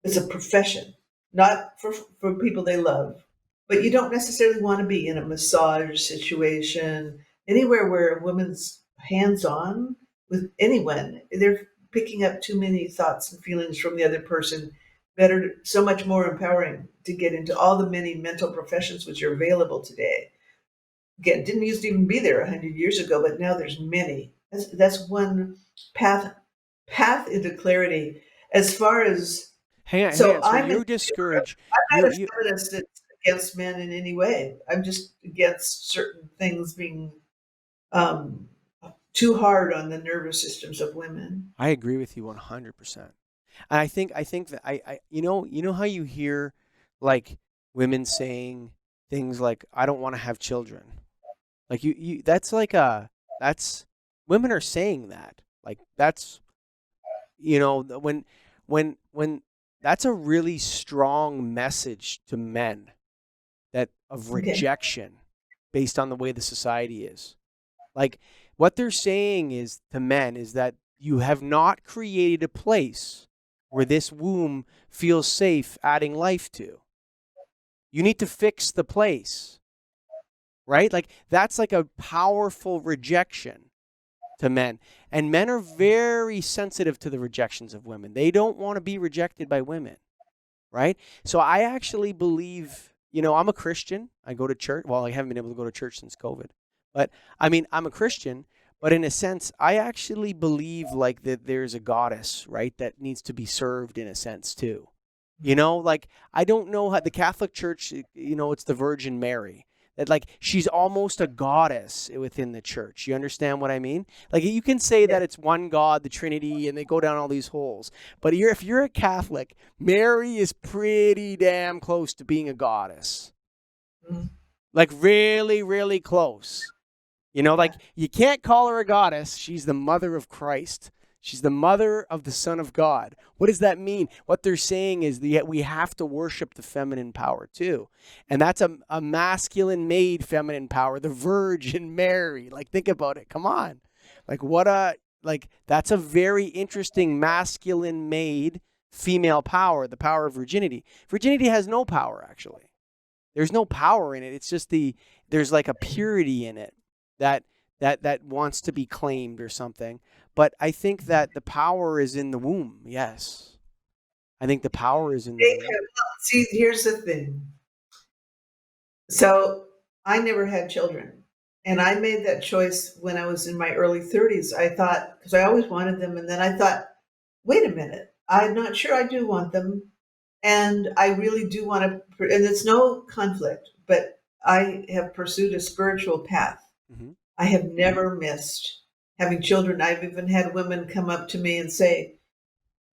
is a profession, not for people they love. But you don't necessarily want to be in a massage situation, anywhere where a woman's hands on with anyone. They're picking up too many thoughts and feelings from the other person. Better, so much more empowering to get into all the many mental professions which are available today. Again, didn't used to even be there 100 years ago, but now there's many. That's one path into clarity. As far as Hang so, on. So I'm in you favor of. discourage I'm you not a you feminist that's against men in any way. I'm just against certain things being um, too hard on the nervous systems of women. I agree with you 100%. And I think that I you know how you hear like women saying things like I don't want to have children. Like you that's like a that's women are saying that. Like that's when that's a really strong message to men that of Okay. rejection based on the way the society is. Like what they're saying is to men is that you have not created a place where this womb feels safe adding life to. You need to fix the place, right? Like that's like a powerful rejection to men. And men are very sensitive to the rejections of women. They don't want to be rejected by women, right? So I actually believe, I'm a Christian. I go to church. Well, I haven't been able to go to church since COVID. But I mean, I'm a Christian, but in a sense, I actually believe like that there's a goddess, right, that needs to be served in a sense too. Like I don't know how the Catholic Church, it's the Virgin Mary. That like she's almost a goddess within the church. You understand what I mean? Like you can say Yeah. that it's one God, the Trinity, and they go down all these holes. But if you're a Catholic, Mary is pretty damn close to being a goddess. Mm, Like really, really close. yeah. Like you can't call her a goddess. She's the mother of Christ. She's the mother of the Son of God. What does that mean? What they're saying is that we have to worship the feminine power too. And that's a masculine made feminine power, the Virgin Mary. Like, think about it. Come on. That's a very interesting masculine made female power, the power of virginity. Virginity has no power, actually. There's no power in it. It's just there's like a purity in it that that wants to be claimed or something. But I think that the power is in the womb. Yes. I think the power is in the womb. See, here's the thing. So I never had children. And I made that choice when I was in my early 30s. I thought, because I always wanted them. And then I thought, wait a minute, I'm not sure I do want them. And I really do want to, and it's no conflict, but I have pursued a spiritual path. Hmm. I have never missed having children. I've even had women come up to me and say,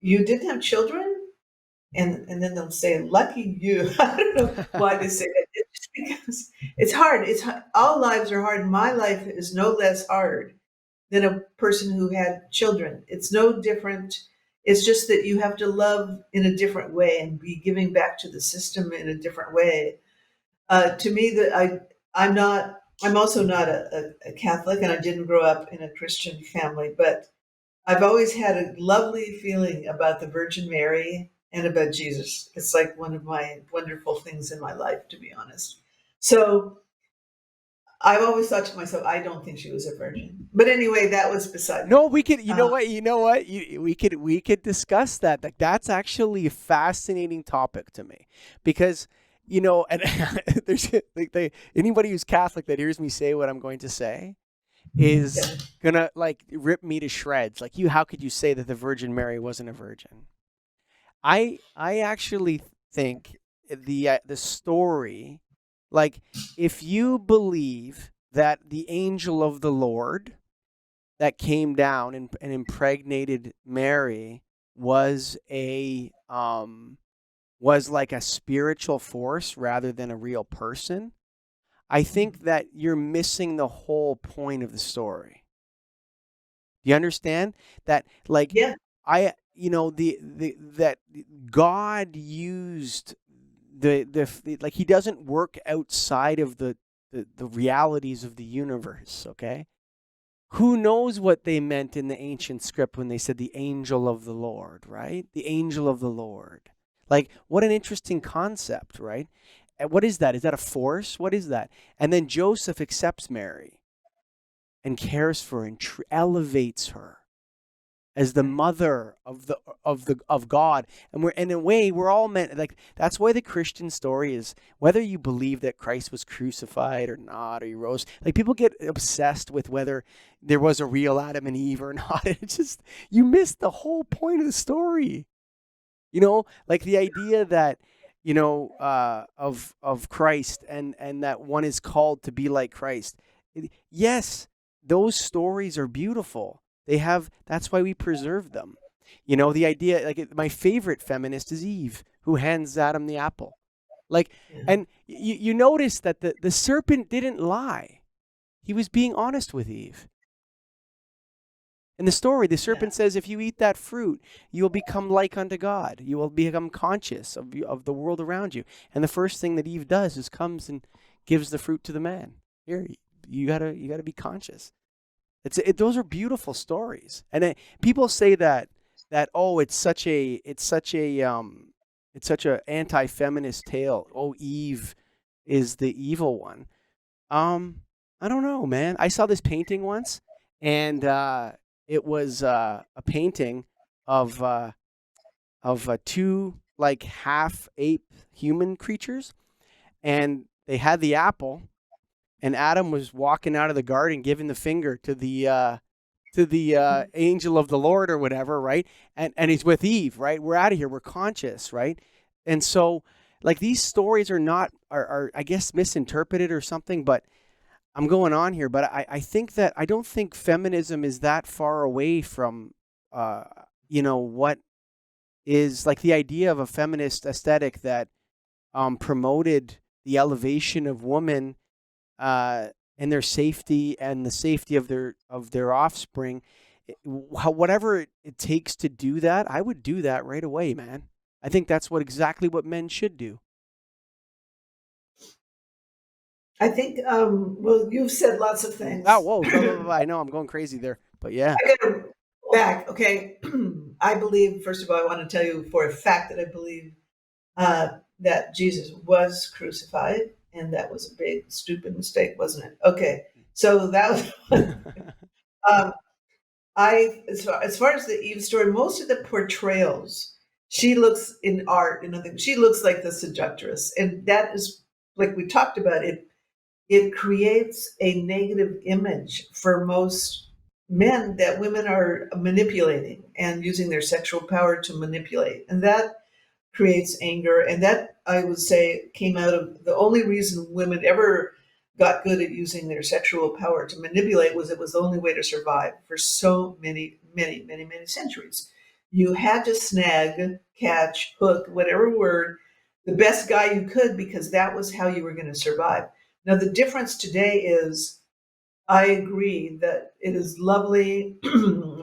you didn't have children? And then they'll say, "Lucky you." I don't know why they say that. It's just because it's hard. All lives are hard. My life is no less hard than a person who had children. It's no different. It's just that you have to love in a different way and be giving back to the system in a different way. To me, that I'm not. I'm also not a Catholic, and I didn't grow up in a Christian family, but I've always had a lovely feeling about the Virgin Mary and about Jesus. It's like one of my wonderful things in my life, to be honest. So I've always thought to myself, I don't think she was a virgin. But anyway, that was beside the No, we point. could. You know what? We could discuss that. Like that's actually a fascinating topic to me, because and there's like anybody who's Catholic that hears me say what I'm going to say is Yeah, gonna like rip me to shreds. Like how could you say that the Virgin Mary wasn't a virgin? I actually think the story, like if you believe that the angel of the Lord that came down and impregnated Mary was like a spiritual force rather than a real person, I think that you're missing the whole point of the story. Do you understand that? Like, yeah, the that God used like he doesn't work outside of the realities of the universe. Okay, Who knows what they meant in the ancient script when they said the angel of the Lord, right? The angel of the Lord. Like, what an interesting concept, right? And what is that? Is that a force? What is that? And then Joseph accepts Mary and cares for her and elevates her as the mother of God. And we're in a way we're all meant, like, that's why the Christian story is, whether you believe that Christ was crucified or not, or he rose, like, people get obsessed with whether there was a real Adam and Eve or not. It's just, you miss the whole point of the story. Like the idea that, of Christ, and that one is called to be like Christ. Yes, those stories are beautiful. That's why we preserve them. The idea, like, my favorite feminist is Eve, who hands Adam the apple. Like, Yeah. and you notice that the serpent didn't lie. He was being honest with Eve. In the story, the serpent says, if you eat that fruit, you will become like unto God. You will become conscious of the world around you. And the first thing that Eve does is comes and gives the fruit to the man. Here, you gotta be conscious. Those are beautiful stories. And people say that oh, it's such a anti-feminist tale. Oh, Eve is the evil one. I don't know, man. I saw this painting once, and it was a painting of two, like, half ape human creatures, and they had the apple, and Adam was walking out of the garden giving the finger to the angel of the Lord or whatever, right? And he's with Eve, right? We're out of here. We're conscious, right? And so, like, these stories are I guess misinterpreted or something, but I'm going on here. But I think that I don't think feminism is that far away from what is, like, the idea of a feminist aesthetic that promoted the elevation of women, and their safety and the safety of their offspring. Whatever it takes to do that, I would do that right away, man. I think that's exactly what men should do. I think, well, you've said lots of Oh, things. whoa, blah, blah, blah, blah. I know I'm going crazy there, but yeah. I got to go back. Okay. I believe, first of all, I want to tell you for a fact that I believe that Jesus was crucified, and that was a big, stupid mistake, wasn't it? Okay. So that was one. um, as far as the Eve story, most of the portrayals, she looks in art and other, she looks like the seductress, and that is, like we talked about it. It creates a negative image for most men that women are manipulating and using their sexual power to manipulate, and that creates anger. And that, I would say, came out of the only reason women ever got good at using their sexual power to manipulate was it was the only way to survive for so many, many, many, many centuries. You had to snag, catch, hook, whatever word, the best guy you could, because that was how you were going to survive. Now, the difference today is, I agree that it is lovely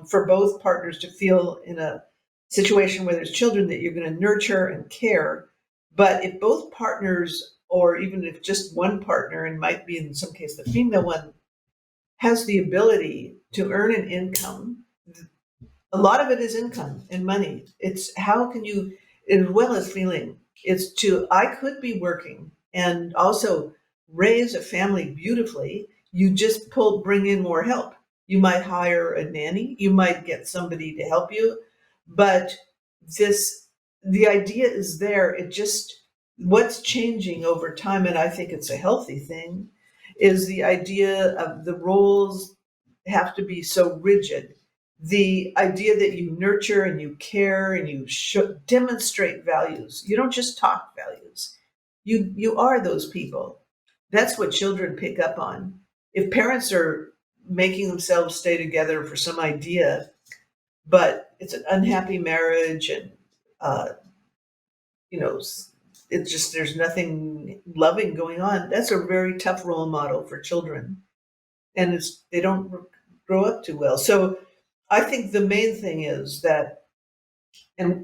for both partners to feel in a situation where there's children that you're going to nurture and care. But if both partners, or even if just one partner, and might be in some case the female one, has the ability to earn an income, a lot of it is income and money. It's how can you, as well as feeling, it's to, I could be working and also raise a family beautifully. You just bring in more help. You might hire a nanny, you might get somebody to help you, but this, the idea is there. It just, what's changing over time, and I think it's a healthy thing, is the idea of the roles have to be so rigid. The idea that you nurture and you care and you demonstrate values. You don't just talk values. You are those people. That's what children pick up on. If parents are making themselves stay together for some idea, but it's an unhappy marriage, and uh, you know, it's just, there's nothing loving going on. That's a very tough role model for children, and they don't grow up too well. So I think the main thing is that, and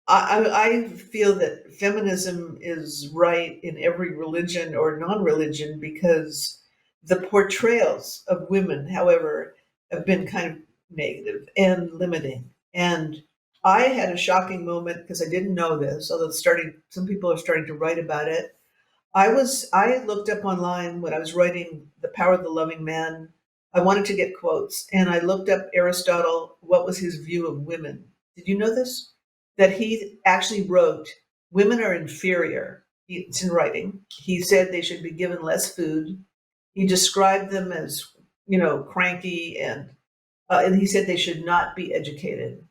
I feel that feminism is right in every religion or non-religion, because The portrayals of women, however, have been kind of negative and limiting. And I had a shocking moment because I didn't know this, although some people are starting to write about it. I looked up online when I was writing The Power of the Loving Man. I wanted to get quotes, and I looked up Aristotle, what was his view of women. Did you know this? That he actually wrote, women are inferior. It's in writing. He said they should be given less food. He described them as, cranky, and he said they should not be educated.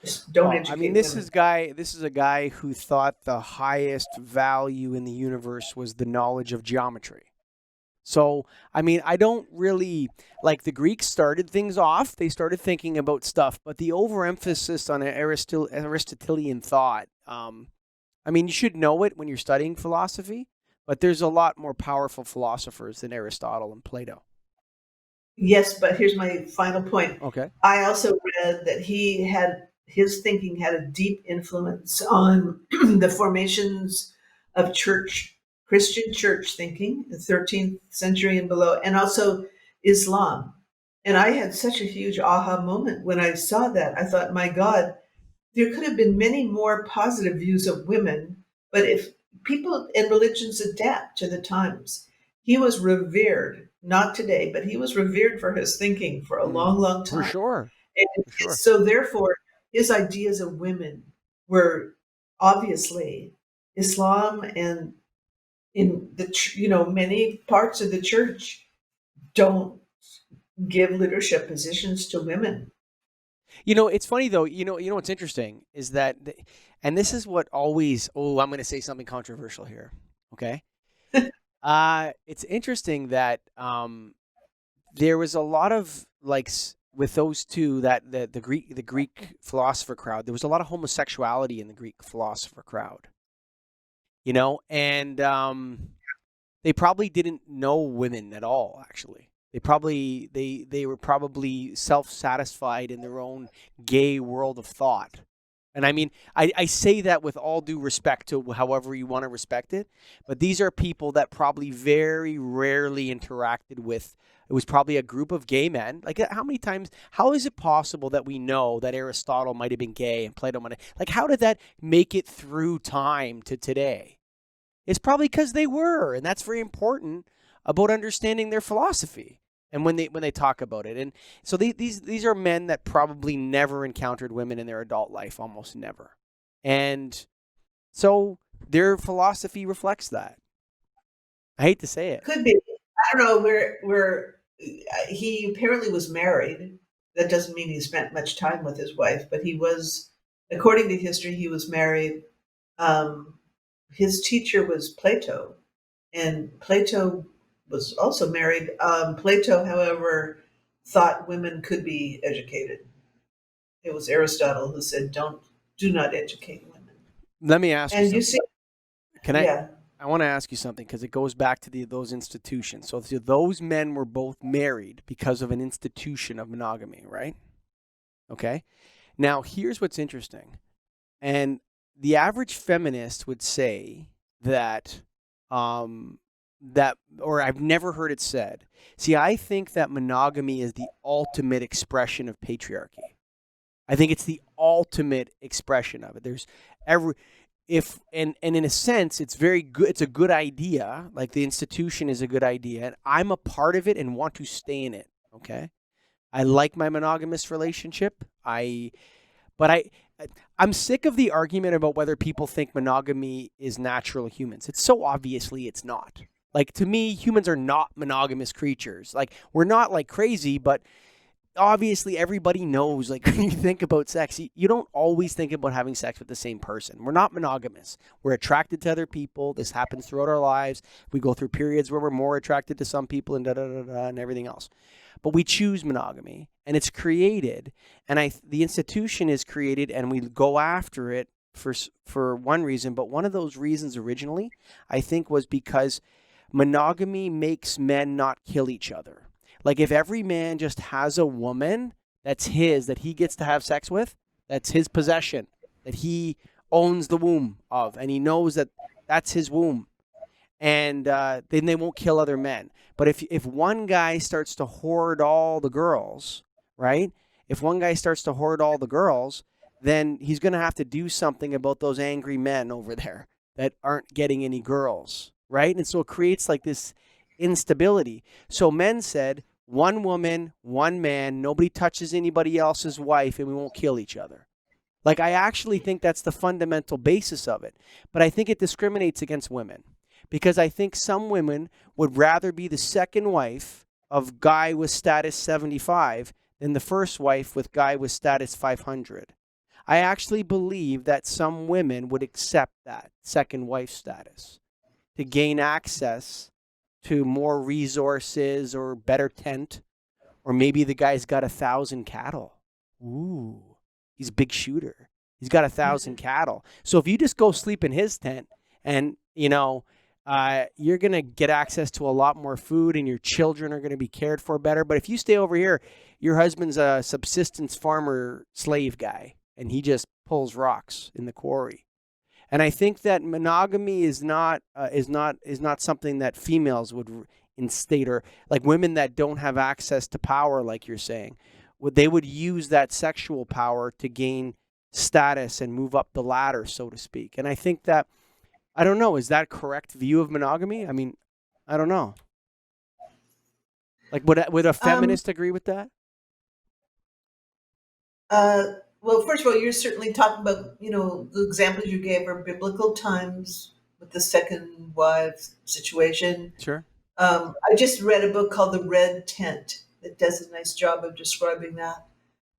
Just don't Well, I mean, educate women. this is a guy who thought the highest value in the universe was the knowledge of geometry. So, I mean, I don't really like the Greeks started things off. They started thinking about stuff, but the overemphasis on Aristotelian thought. I mean, you should know it when you're studying philosophy, but there's a lot more powerful philosophers than Aristotle and Plato. Yes, but here's my final point. Okay. I also read that his thinking had a deep influence on the formations of Christian church thinking, the 13th century and below, and also Islam. And I had such a huge aha moment when I saw that. I thought, my God, there could have been many more positive views of women, but if people and religions adapt to the times, he was revered, not today, but he was revered for his thinking for a Mm, long, long for time. sure. And For sure. so, therefore, his ideas of women were obviously Islam, and in many parts of the church don't give leadership positions to women. It's funny though. What's interesting is that, and this is what always. Oh, I'm going to say something controversial here. Okay. It's interesting that there was a lot of with those two that the Greek philosopher crowd. There was a lot of homosexuality in the Greek philosopher crowd. And they probably didn't know women at all. Actually, they were probably self-satisfied in their own gay world of thought. And I mean, I say that with all due respect to however you want to respect it, but these are people that probably very rarely interacted with. It was probably a group of gay men. Like, how many times? How is it possible that we know that Aristotle might have been gay and Plato might have? Like, how did that make it through time to today? It's probably because they were, and that's very important about understanding their philosophy and when they talk about it. And so these are men that probably never encountered women in their adult life, almost never. And so their philosophy reflects that. I hate to say it. Could be. I don't know where he apparently was married. That doesn't mean he spent much time with his wife, but he was, according to history, he was married. Um, his teacher was Plato, and Plato was also married. Plato, however, thought women could be educated. It was Aristotle who said, do not educate women." Let me ask you And you something. see, Can I? yeah, I want to ask you something because it goes back to those institutions. So those men were both married because of an institution of monogamy, right? Okay. Now, here's what's interesting. And the average feminist would say that, or I've never heard it said. See, I think that monogamy is the ultimate expression of patriarchy. I think it's the ultimate expression of it. There's every if and in a sense it's very good. It's a good idea. Like, the institution is a good idea, and I'm a part of it and want to stay in it. Okay, I like my monogamous relationship. But I'm sick of the argument about whether people think monogamy is natural to humans. It's so obviously it's not. Like, to me, humans are not monogamous creatures. Like, we're not like crazy, but obviously everybody knows, like, when you think about sex, you don't always think about having sex with the same person. We're not monogamous. We're attracted to other people. This happens throughout our lives. We go through periods where we're more attracted to some people and da da da da and everything else. But we choose monogamy, and it's created, and the institution is created, and we go after it for one reason. But one of those reasons originally, I think, was because monogamy makes men not kill each other. Like, if every man just has a woman that's his, that he gets to have sex with, that's his possession, that he owns the womb of, and he knows that that's his womb. and then they won't kill other men. But if one guy starts to hoard all the girls, right? If one guy starts to hoard all the girls, then he's going to have to do something about those angry men over there that aren't getting any girls, right? And so it creates like this instability. So men said, one woman, one man, nobody touches anybody else's wife, and we won't kill each other. Like, I actually think that's the fundamental basis of it. But I think it discriminates against women because I think some women would rather be the second wife of guy with status 75 than the first wife with guy with status 500. I actually believe that some women would accept that second wife status to gain access to more resources or better tent, or maybe the guy's got 1,000 cattle. Ooh, he's a big shooter. He's got 1,000 cattle. So if you just go sleep in his tent and, you're going to get access to a lot more food and your children are going to be cared for better. But if you stay over here, your husband's a subsistence farmer slave guy and he just pulls rocks in the quarry. And I think that monogamy is not something that females would instate, or like women that don't have access to power, like you're saying, they would use that sexual power to gain status and move up the ladder, so to speak. And I think that, I don't know, is that a correct view of monogamy? I mean, I don't know. Like, would a feminist agree with that? Well, first of all, you're certainly talking about, the examples you gave are biblical times with the second wife situation. Sure. I just read a book called The Red Tent that does a nice job of describing that.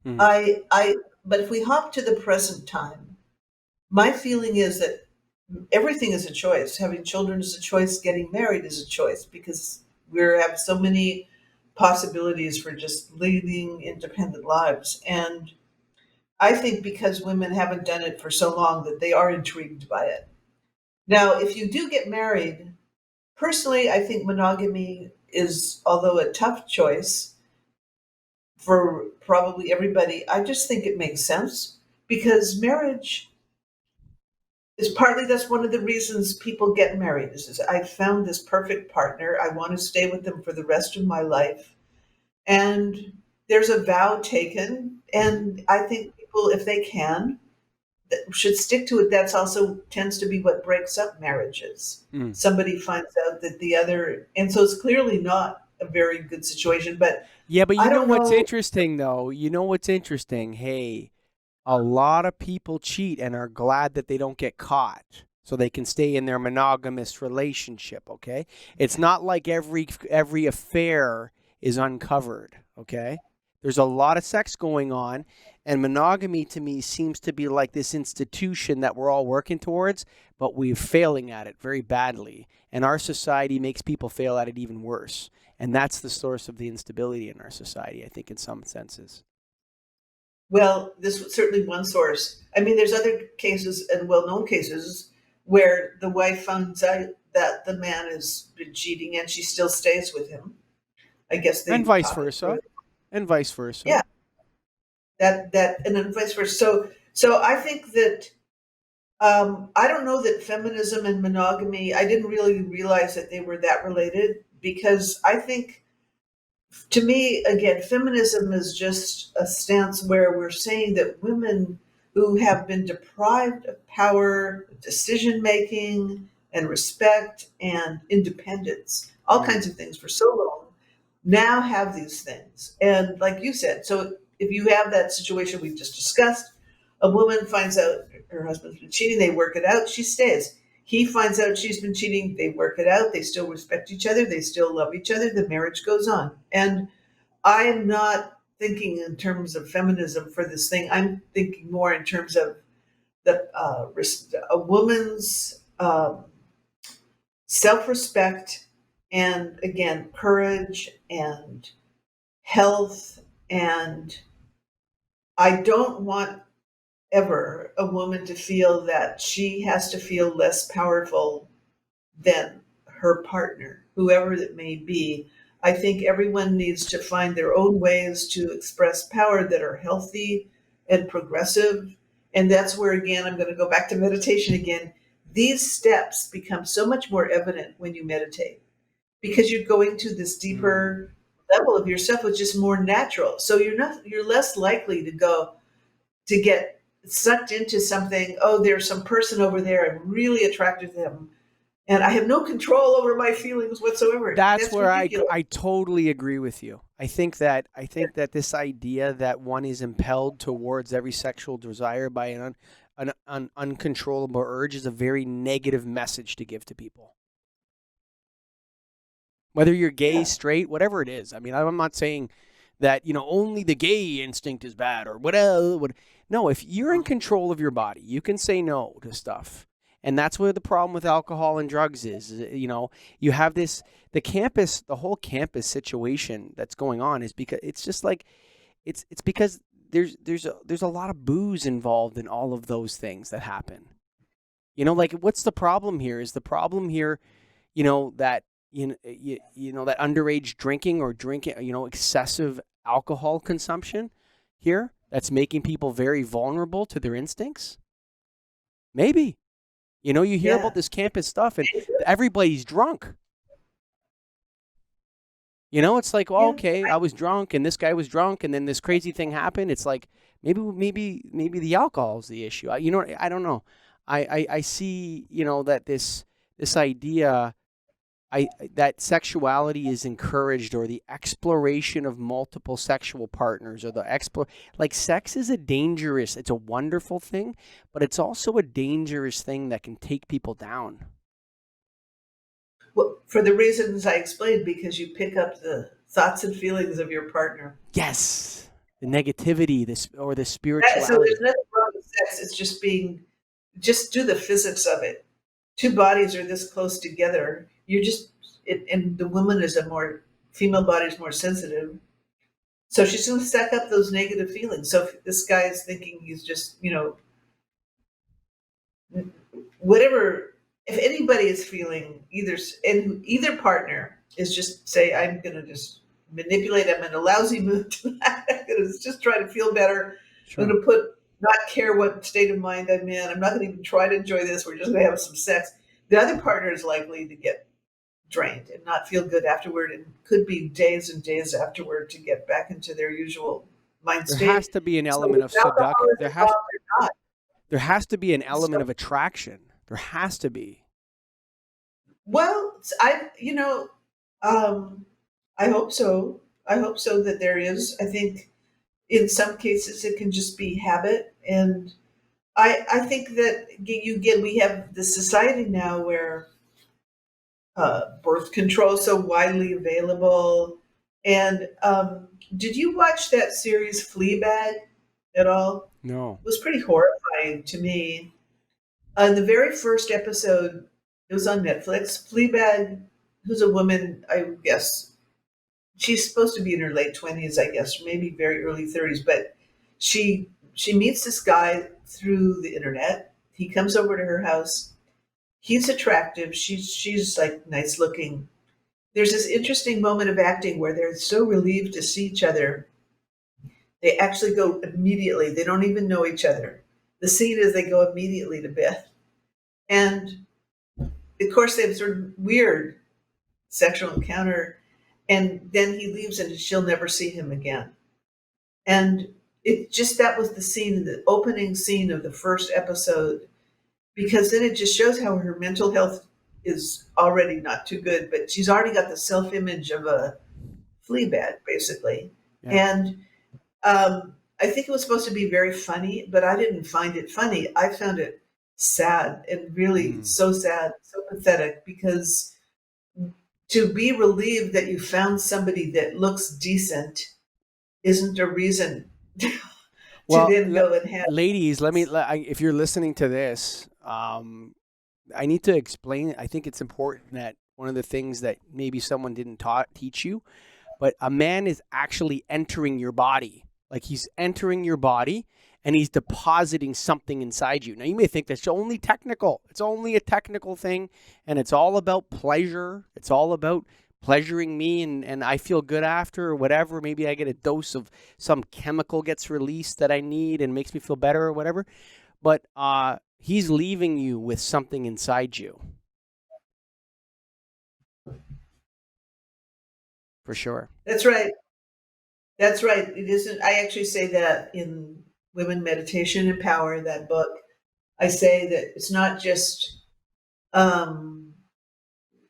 But if we hop to the present time, my feeling is that everything is a choice. Having children is a choice. Getting married is a choice because we have so many possibilities for just leading independent lives. And I think because women haven't done it for so long that they are intrigued by it. Now, if you do get married, personally, I think monogamy is, although a tough choice for probably everybody, I just think it makes sense because marriage is partly, that's one of the reasons people get married. Is I found this perfect partner. I want to stay with them for the rest of my life. And there's a vow taken. And I think people, if they can, should stick to it. That's also tends to be what breaks up marriages. Somebody finds out that the other, and so it's clearly not a very good situation. But yeah, but I you know don't what's know. interesting, though? You know what's interesting? Hey, a lot of people cheat and are glad that they don't get caught so they can stay in their monogamous relationship, okay? It's not like every affair is uncovered, okay? There's a lot of sex going on, and monogamy to me seems to be like this institution that we're all working towards, but we're failing at it very badly. And our society makes people fail at it even worse. And that's the source of the instability in our society, I think, in some senses. Well, this was certainly one source. I mean, there's other cases and well-known cases where the wife finds out that the man has been cheating and she still stays with him. I guess And they vice talk it versa. through. And vice versa. Yeah, that and then vice versa. So I think that I don't know that feminism and monogamy. I didn't really realize that they were that related because I think, to me, again, feminism is just a stance where we're saying that women who have been deprived of power, decision making, and respect and independence, all kinds of things for so long, now have these things. And like you said, so if you have that situation we just discussed, a woman finds out her husband's been cheating, they work it out, she stays. He finds out she's been cheating, they work it out, they still respect each other, they still love each other, the marriage goes on. And I am not thinking in terms of feminism for this thing. I'm thinking more in terms of a woman's self-respect and, again, courage and health. And I don't want ever a woman to feel that she has to feel less powerful than her partner, whoever it may be. I think everyone needs to find their own ways to express power that are healthy and progressive. And that's where, again, I'm going to go back to meditation again. these steps become so much more evident when you meditate because you're going to this deeper level of yourself, which is more natural. So you're less likely to get sucked into something. Oh, there's some person over there. I'm really attracted to them, and I have no control over my feelings whatsoever. That's That's where ridiculous. I totally agree with you. I think that this idea that one is impelled towards every sexual desire by an uncontrollable urge is a very negative message to give to people. Whether you're gay, Yeah. straight, whatever it is. I mean, I'm not saying that, only the gay instinct is bad or whatever. No, if you're in control of your body, you can say no to stuff. And that's where the problem with alcohol and drugs is. You have the whole campus situation that's going on is because it's just like, it's because there's a lot of booze involved in all of those things that happen. Like what's the problem here? Is the problem here, that that underage drinking or excessive alcohol consumption here that's making people very vulnerable to their instincts? Maybe. You hear Yeah. about this campus stuff and everybody's drunk. It's like, well, Yeah. okay, I was drunk and this guy was drunk and then this crazy thing happened. It's like maybe the alcohol is the issue. I don't know. I see, that this idea that sexuality is encouraged, or the exploration of multiple sexual partners, or like sex is it's a wonderful thing, but it's also a dangerous thing that can take people down. Well, for the reasons I explained, because you pick up the thoughts and feelings of your partner. Yes, the negativity, or the So there's spirituality. nothing wrong with sex. It's just do the physics of it. Two bodies are this close together. And the woman is female body is more sensitive. So she's going to stack up those negative feelings. So if this guy is thinking he's just, whatever, if anybody is feeling either partner is just say, I'm going to just manipulate, I'm in a lousy mood tonight. I'm going to just try to feel better. I'm Sure. going to not care what state of mind I'm in. I'm not going to even try to enjoy this. We're just going to have some sex. The other partner is likely to get drained and not feel good afterward, and could be days and days afterward to get back into their usual mind There has state. to be an So element if of alcohol is involved or not. there has to be an element So, of attraction. There has to be. well, um, I hope so. I hope so that there is. I think in some cases it can just be habit, and I think that we have the society now where birth control is so widely available. And did you watch that series Fleabag at all? No. It was pretty horrifying to me. The very first episode, it was on Netflix. Fleabag, who's a woman, I guess she's supposed to be in her late 20s, I guess, maybe very early 30s, but she meets this guy through the internet. He comes over to her house. He's attractive. She's like nice looking. There's this interesting moment of acting where they're so relieved to see each other. They actually go immediately. They don't even know each other. The scene is they go immediately to bed. And of course, they have sort of weird sexual encounter. And then he leaves and she'll never see him again. And that was the scene, the opening scene of the first episode, because then it just shows how her mental health is already not too good, but she's already got the self image of a flea bat, basically. Yeah. And I think it was supposed to be very funny, but I didn't find it funny. I found it sad, and really so sad, so pathetic, because to be relieved that you found somebody that looks decent isn't a reason to Well, then go and have. ladies, if you're listening to this, I need to explain. I think it's important that one of the things that maybe someone didn't teach you, but a man is actually entering your body. Like he's entering your body and he's depositing something inside you. Now you may think that's only technical. It's only a technical thing, and it's all about pleasure. It's all about pleasuring me, and I feel good after, or whatever. Maybe I get a dose of some chemical gets released that I need and makes me feel better or whatever. But he's leaving you with something inside you, for sure. That's right. That's right. It isn't. I actually say that in Women, Meditation, and Power, that book. I say that it's not just, um,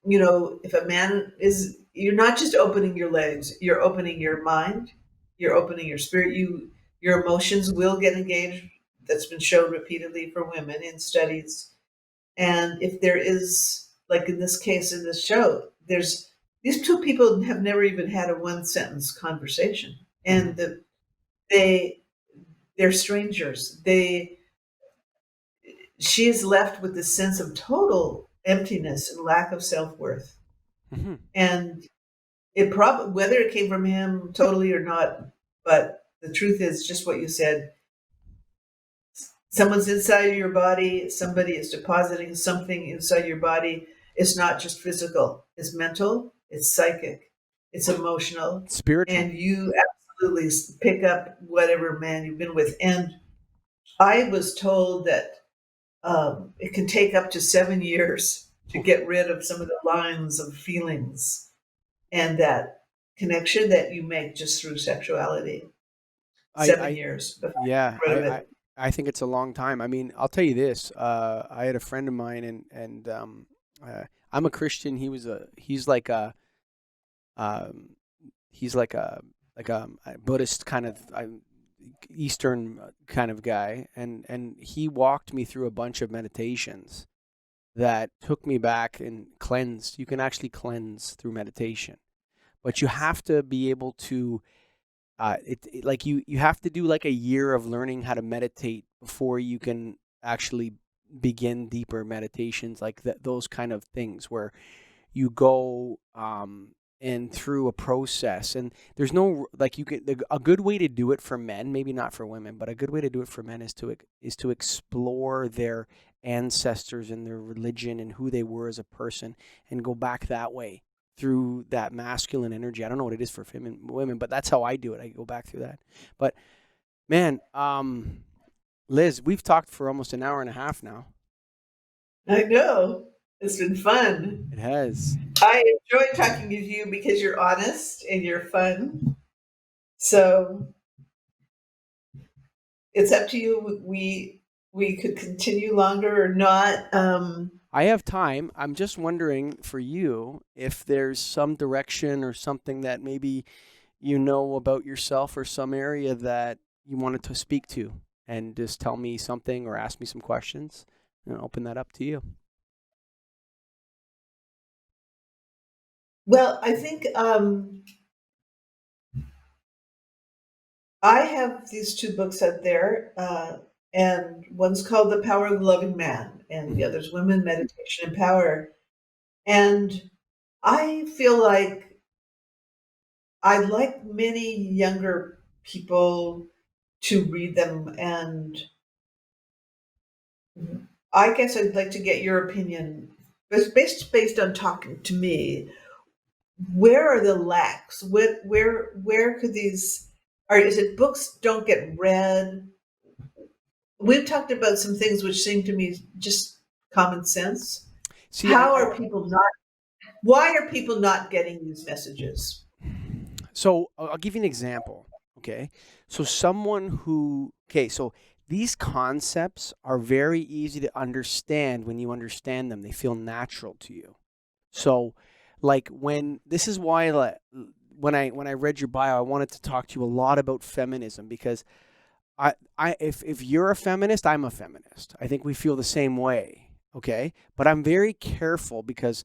if a man is, you're not just opening your legs, you're opening your mind, you're opening your spirit. Your emotions will get engaged. That's been shown repeatedly for women in studies. And if there is, like in this case in this show, there's these two people have never even had a one sentence conversation, Mm-hmm. and they they're strangers. She is left with this sense of total emptiness and lack of self worth, Mm-hmm. and it probably, whether it came from him totally or not, but the truth is just what you said. Someone's inside your body, somebody is depositing something inside your body. It's not just physical, it's mental, it's psychic, it's emotional, Spiritual. and you absolutely pick up whatever man you've been with. And I was told that it can take up to 7 years to get rid of some of the lines of feelings and that connection that you make just through sexuality. I, 7 years before yeah, you get rid of it. I think it's a long time. I mean, I'll tell you this. I had a friend of mine, and I'm a Christian. He's like um, a Buddhist kind of Eastern kind of guy, and he walked me through a bunch of meditations that took me back and cleansed. You can actually cleanse through meditation, but you have to be able to like you have to do like a year of learning how to meditate before you can actually begin deeper meditations, like those kind of things where you go and through a process. And there's no, like, you can, a good way to do it for men, maybe not for women, but a good way to do it for men is to explore their ancestors and their religion and who they were as a person, and go back that way through that masculine energy. I don't know what it is for women, but that's how I do it. I go back through that. But man, Liz, we've talked for almost an hour and a half now. I know. It's been fun. It has. I enjoy talking to you because you're honest and you're fun. So it's up to you. We could continue longer or not. I have time. I'm just wondering for you if there's some direction or something that maybe you know about yourself, or some area that you wanted to speak to, and just tell me something or ask me some questions, and I'll open that up to you. Well, I think I have these two books out there, and one's called The Power of the Loving Man, and the Mhm. other's Women, Meditation, and Power. And I feel like I'd like many younger people to read them, and I guess I'd like to get your opinion. But based on talking to me, where are the lacks? Where could these? Or is it books don't get read? We've talked about some things which seem to me just common sense. See, How are people not? Why are people not getting these messages? so I'll give you an example. Okay. So so these concepts are very easy to understand when you understand them. They feel natural to you. So, like, this is why, like, when I read your bio, I wanted to talk to you a lot about feminism, because if you're a feminist, I'm a feminist. I think we feel the same way. Okay. But I'm very careful because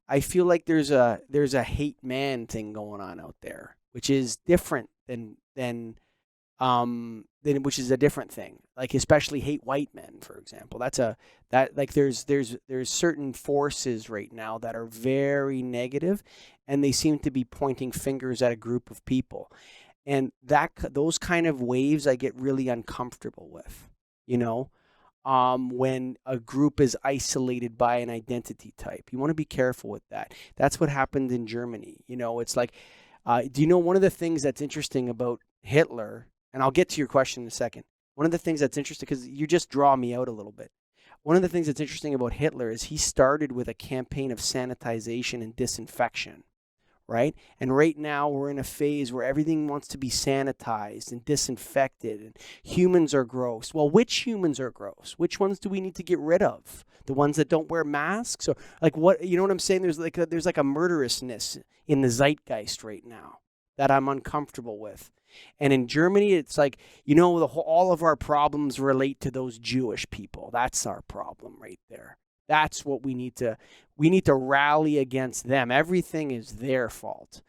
I feel like there's a hate man thing going on out there, which is different than which is a different thing. Like, especially hate white men, for example. That like there's certain forces right now that are very negative, and they seem to be pointing fingers at a group of people. And those kind of waves I get really uncomfortable with. You know, when a group is isolated by an identity type. You want to be careful with that. That's what happened in Germany. You know, it's like, do you know one of the things that's interesting about Hitler? And I'll get to your question in a second. One of the things that's interesting, because you just draw me out a little bit. one of the things that's interesting about Hitler is he started with a campaign of sanitization and disinfection, right? And right now we're in a phase where everything wants to be sanitized and disinfected, and humans are gross. Well, which humans are gross? Which ones do we need to get rid of? The ones that don't wear masks? Or like what, you know what I'm saying? There's like a murderousness in the zeitgeist right now that I'm uncomfortable with. And in Germany, it's like, all of our problems relate to those Jewish people. That's our problem right there. That's what we need to rally against them. Everything is their fault.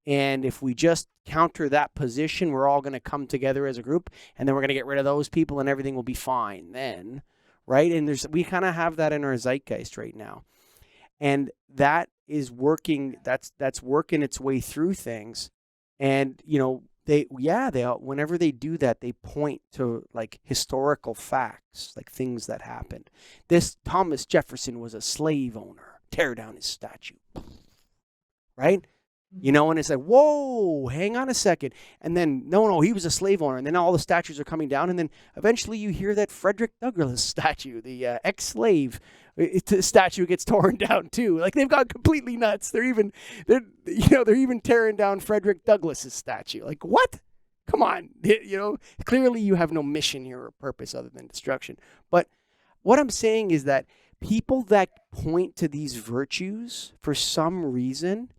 And if we just counter that position, we're all going to come together as a group, and then we're going to get rid of those people and everything will be fine then, right? And we kind of have that in our zeitgeist right now. And that is working, that's working its way through things. And, whenever they do that, they point to like historical facts, like things that happened. This Thomas Jefferson was a slave owner. Tear down his statue. Right? And it's like, whoa, hang on a second. And then, no, he was a slave owner. And then all the statues are coming down. And then eventually you hear that Frederick Douglass statue, the ex-slave statue, gets torn down too. Like, they've gone completely nuts. They're even tearing down Frederick Douglass's statue. Like, what? Come on. Clearly you have no mission here or purpose other than destruction. But what I'm saying is that people that point to these virtues, for some reason,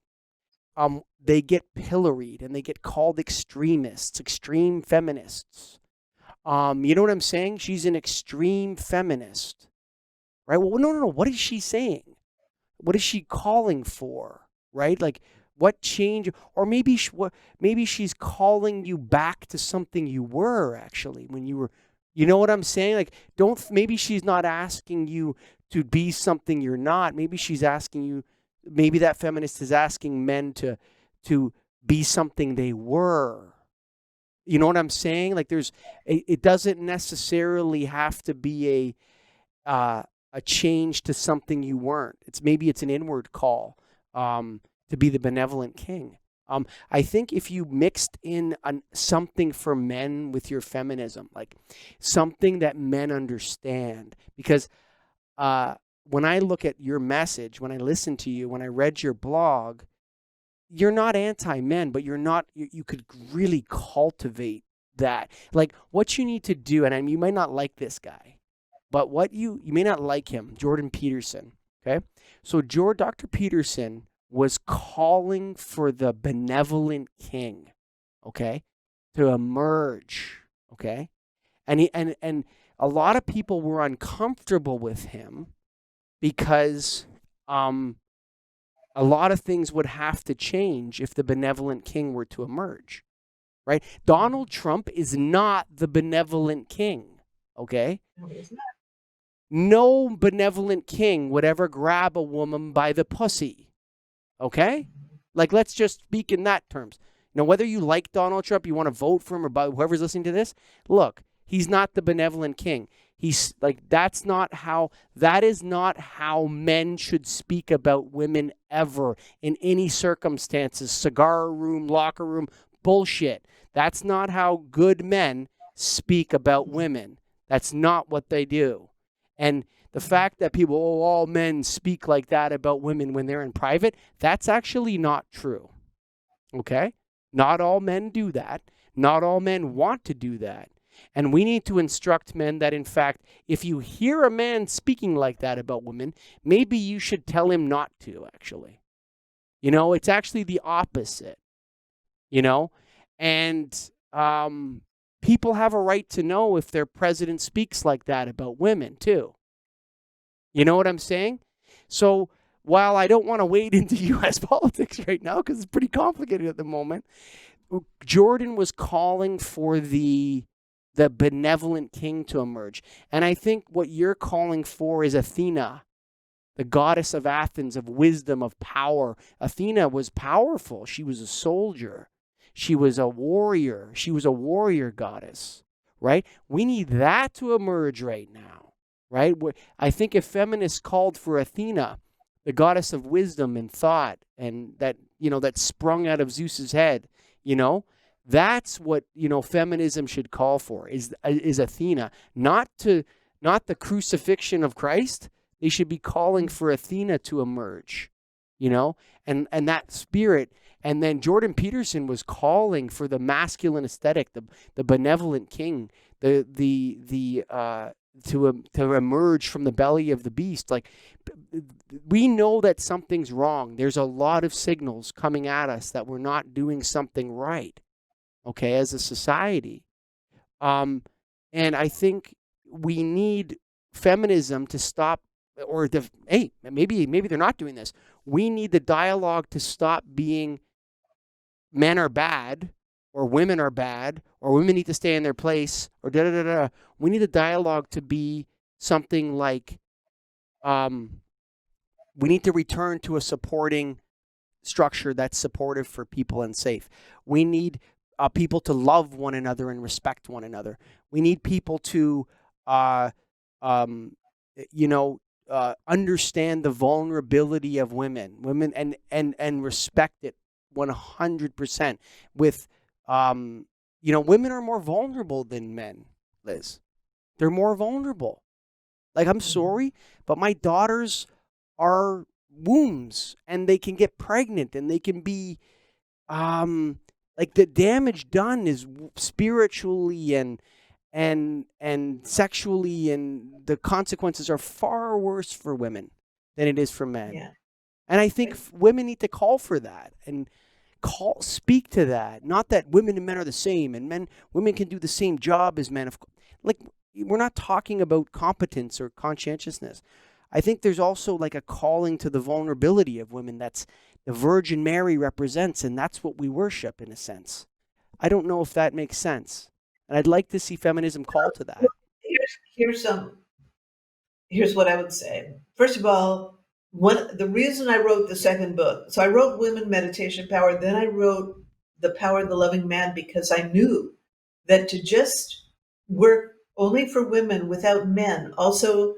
they get pilloried and they get called extremists, extreme feminists. You know what I'm saying? She's an extreme feminist, right? Well, no. What is she saying? What is she calling for, right? Like, what change? Or maybe she's calling you back to something you were actually when you were. You know what I'm saying? Like, maybe she's not asking you to be something you're not. Maybe she's asking you. Maybe that feminist is asking men to be something they were. You know what I'm saying? Like, it doesn't necessarily have to be a change to something you weren't. Maybe it's an inward call to be the benevolent king. I think if you mixed in something for men with your feminism, like something that men understand, because when I look at your message, when I listen to you, when I read your blog, you're not anti-men, but you could really cultivate that. Like, what you need to do, and you might not like this guy, but you may not like him, Jordan Peterson, okay? So Dr. Peterson was calling for the benevolent king, okay, to emerge, okay? And a lot of people were uncomfortable with him, because a lot of things would have to change if the benevolent king were to emerge, right? Donald Trump is not the benevolent king, okay? No, he's not. No benevolent king would ever grab a woman by the pussy, okay? Like, let's just speak in that terms. Whether you like Donald Trump, you want to vote for him, or by whoever's listening to this, look, he's not the benevolent king. He's like, that is not how men should speak about women ever in any circumstances. Cigar room, locker room, bullshit. That's not how good men speak about women. That's not what they do. And the fact that all men speak like that about women when they're in private, that's actually not true. Okay? Not all men do that. Not all men want to do that. And we need to instruct men that, in fact, if you hear a man speaking like that about women, maybe you should tell him not to, actually. It's actually the opposite, And people have a right to know if their president speaks like that about women, too. You know what I'm saying? So while I don't want to wade into U.S. politics right now, because it's pretty complicated at the moment, Jordan was calling for the benevolent king to emerge. And I think what you're calling for is Athena, the goddess of Athens, of wisdom, of power. Athena was powerful. She was a soldier. She was a warrior. She was a warrior goddess, right? We need that to emerge right now, right? I think if feminists called for Athena, the goddess of wisdom and thought, and that sprung out of Zeus's head, that's what, feminism should call for, is Athena, not to not the crucifixion of Christ. They should be calling for Athena to emerge, you know, and that spirit. And then Jordan Peterson was calling for the masculine aesthetic, the benevolent king, to emerge from the belly of the beast. Like, we know that something's wrong. There's a lot of signals coming at us that we're not doing something right, okay, as a society. And I think we need feminism to stop, or hey, maybe they're not doing this. We need the dialogue to stop being men are bad, or women are bad, or women need to stay in their place, or da da da da. We need the dialogue to be something like, we need to return to a supporting structure that's supportive for people and safe. We need people to love one another and respect one another. We need people to, uh, um, understand the vulnerability of women, and respect it 100%. With, women are more vulnerable than men, Liz. They're more vulnerable. Like, I'm sorry, but my daughters are wombs, and they can get pregnant, and they can be, like, the damage done is spiritually and sexually, and the consequences are far worse for women than it is for men. Yeah. And I think women need to call for that and speak to that. Not that women and men are the same, and women can do the same job as men. Like, we're not talking about competence or conscientiousness. I think there's also like a calling to the vulnerability of women that's the Virgin Mary represents, and that's what we worship in a sense. I don't know if that makes sense. And I'd like to see feminism call to that. Here's what I would say. First of all, the reason I wrote the second book, so I wrote Women, Meditation, Power, then I wrote The Power of the Loving Man, because I knew that to just work only for women without men, also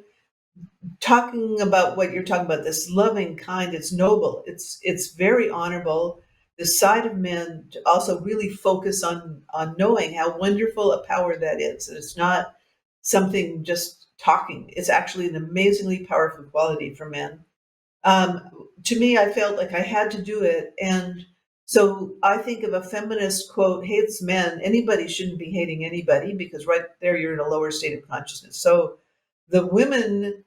talking about what you're talking about, this loving kind, it's noble, it's very honorable. The side of men to also really focus on knowing how wonderful a power that is. And it's not something just talking. It's actually an amazingly powerful quality for men. To me, I felt like I had to do it. And so I think if a feminist, quote, hates men, anybody shouldn't be hating anybody, because right there you're in a lower state of consciousness. So the women,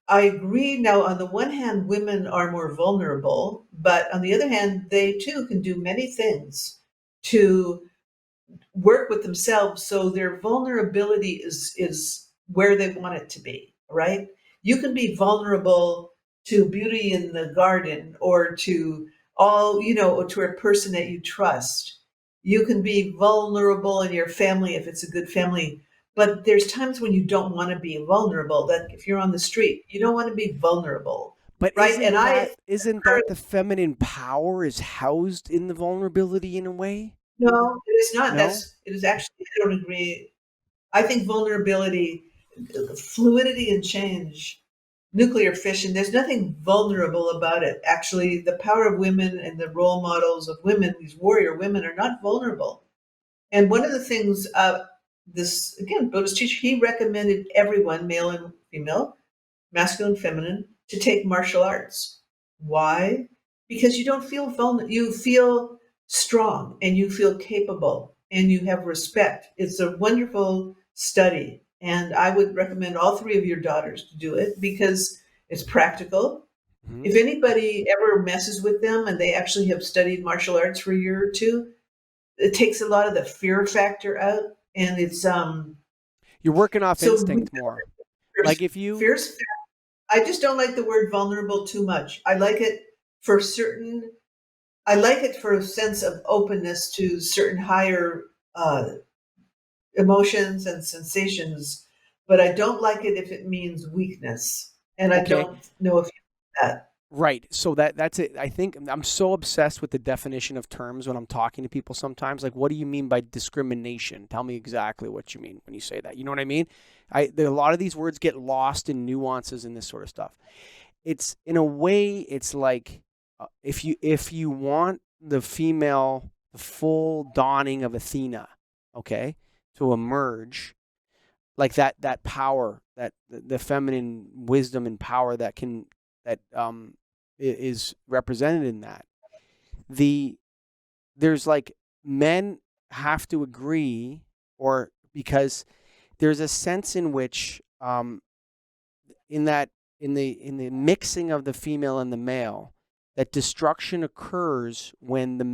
I agree. Now, on the one hand, women are more vulnerable, but on the other hand, they too can do many things to work with themselves, so their vulnerability is where they want it to be, right? You can be vulnerable to beauty in the garden, or to or to a person that you trust. You can be vulnerable in your family if it's a good family, but there's times when you don't want to be vulnerable. That if you're on the street, you don't want to be vulnerable, But right? And isn't that the feminine power is housed in the vulnerability in a way? no, it is not. No? It is actually, I don't agree. I think vulnerability, fluidity and change, nuclear fission, there's nothing vulnerable about it. Actually, the power of women and the role models of women, these warrior women, are not vulnerable. And one of the things, this, again, Buddhist teacher, he recommended everyone, male and female, masculine, feminine, to take martial arts. Why? Because you don't feel vulnerable. You feel strong, and you feel capable, and you have respect. It's a wonderful study. And I would recommend all three of your daughters to do it, because it's practical. Mm-hmm. If anybody ever messes with them and they actually have studied martial arts for a year or two, it takes a lot of the fear factor out. And it's You're working off so instinct more. Like, fierce, if you fierce. I just don't like the word vulnerable too much. I like it for certain. I like it for a sense of openness to certain higher emotions and sensations, but I don't like it if it means weakness. And I okay, don't know if you know that. right. So that's it. I think I'm so obsessed with the definition of terms when I'm talking to people sometimes. Like, what do you mean by discrimination? Tell me exactly what you mean when you say that. You know what I mean? A lot of these words get lost in nuances and this sort of stuff. It's, in a way, it's like, if you want the full dawning of Athena, okay, to emerge, like that power, that the feminine wisdom and power that is represented in that. The There's like, men have to agree, or because there's a sense in which in that in the mixing of the female and the male, that destruction occurs when the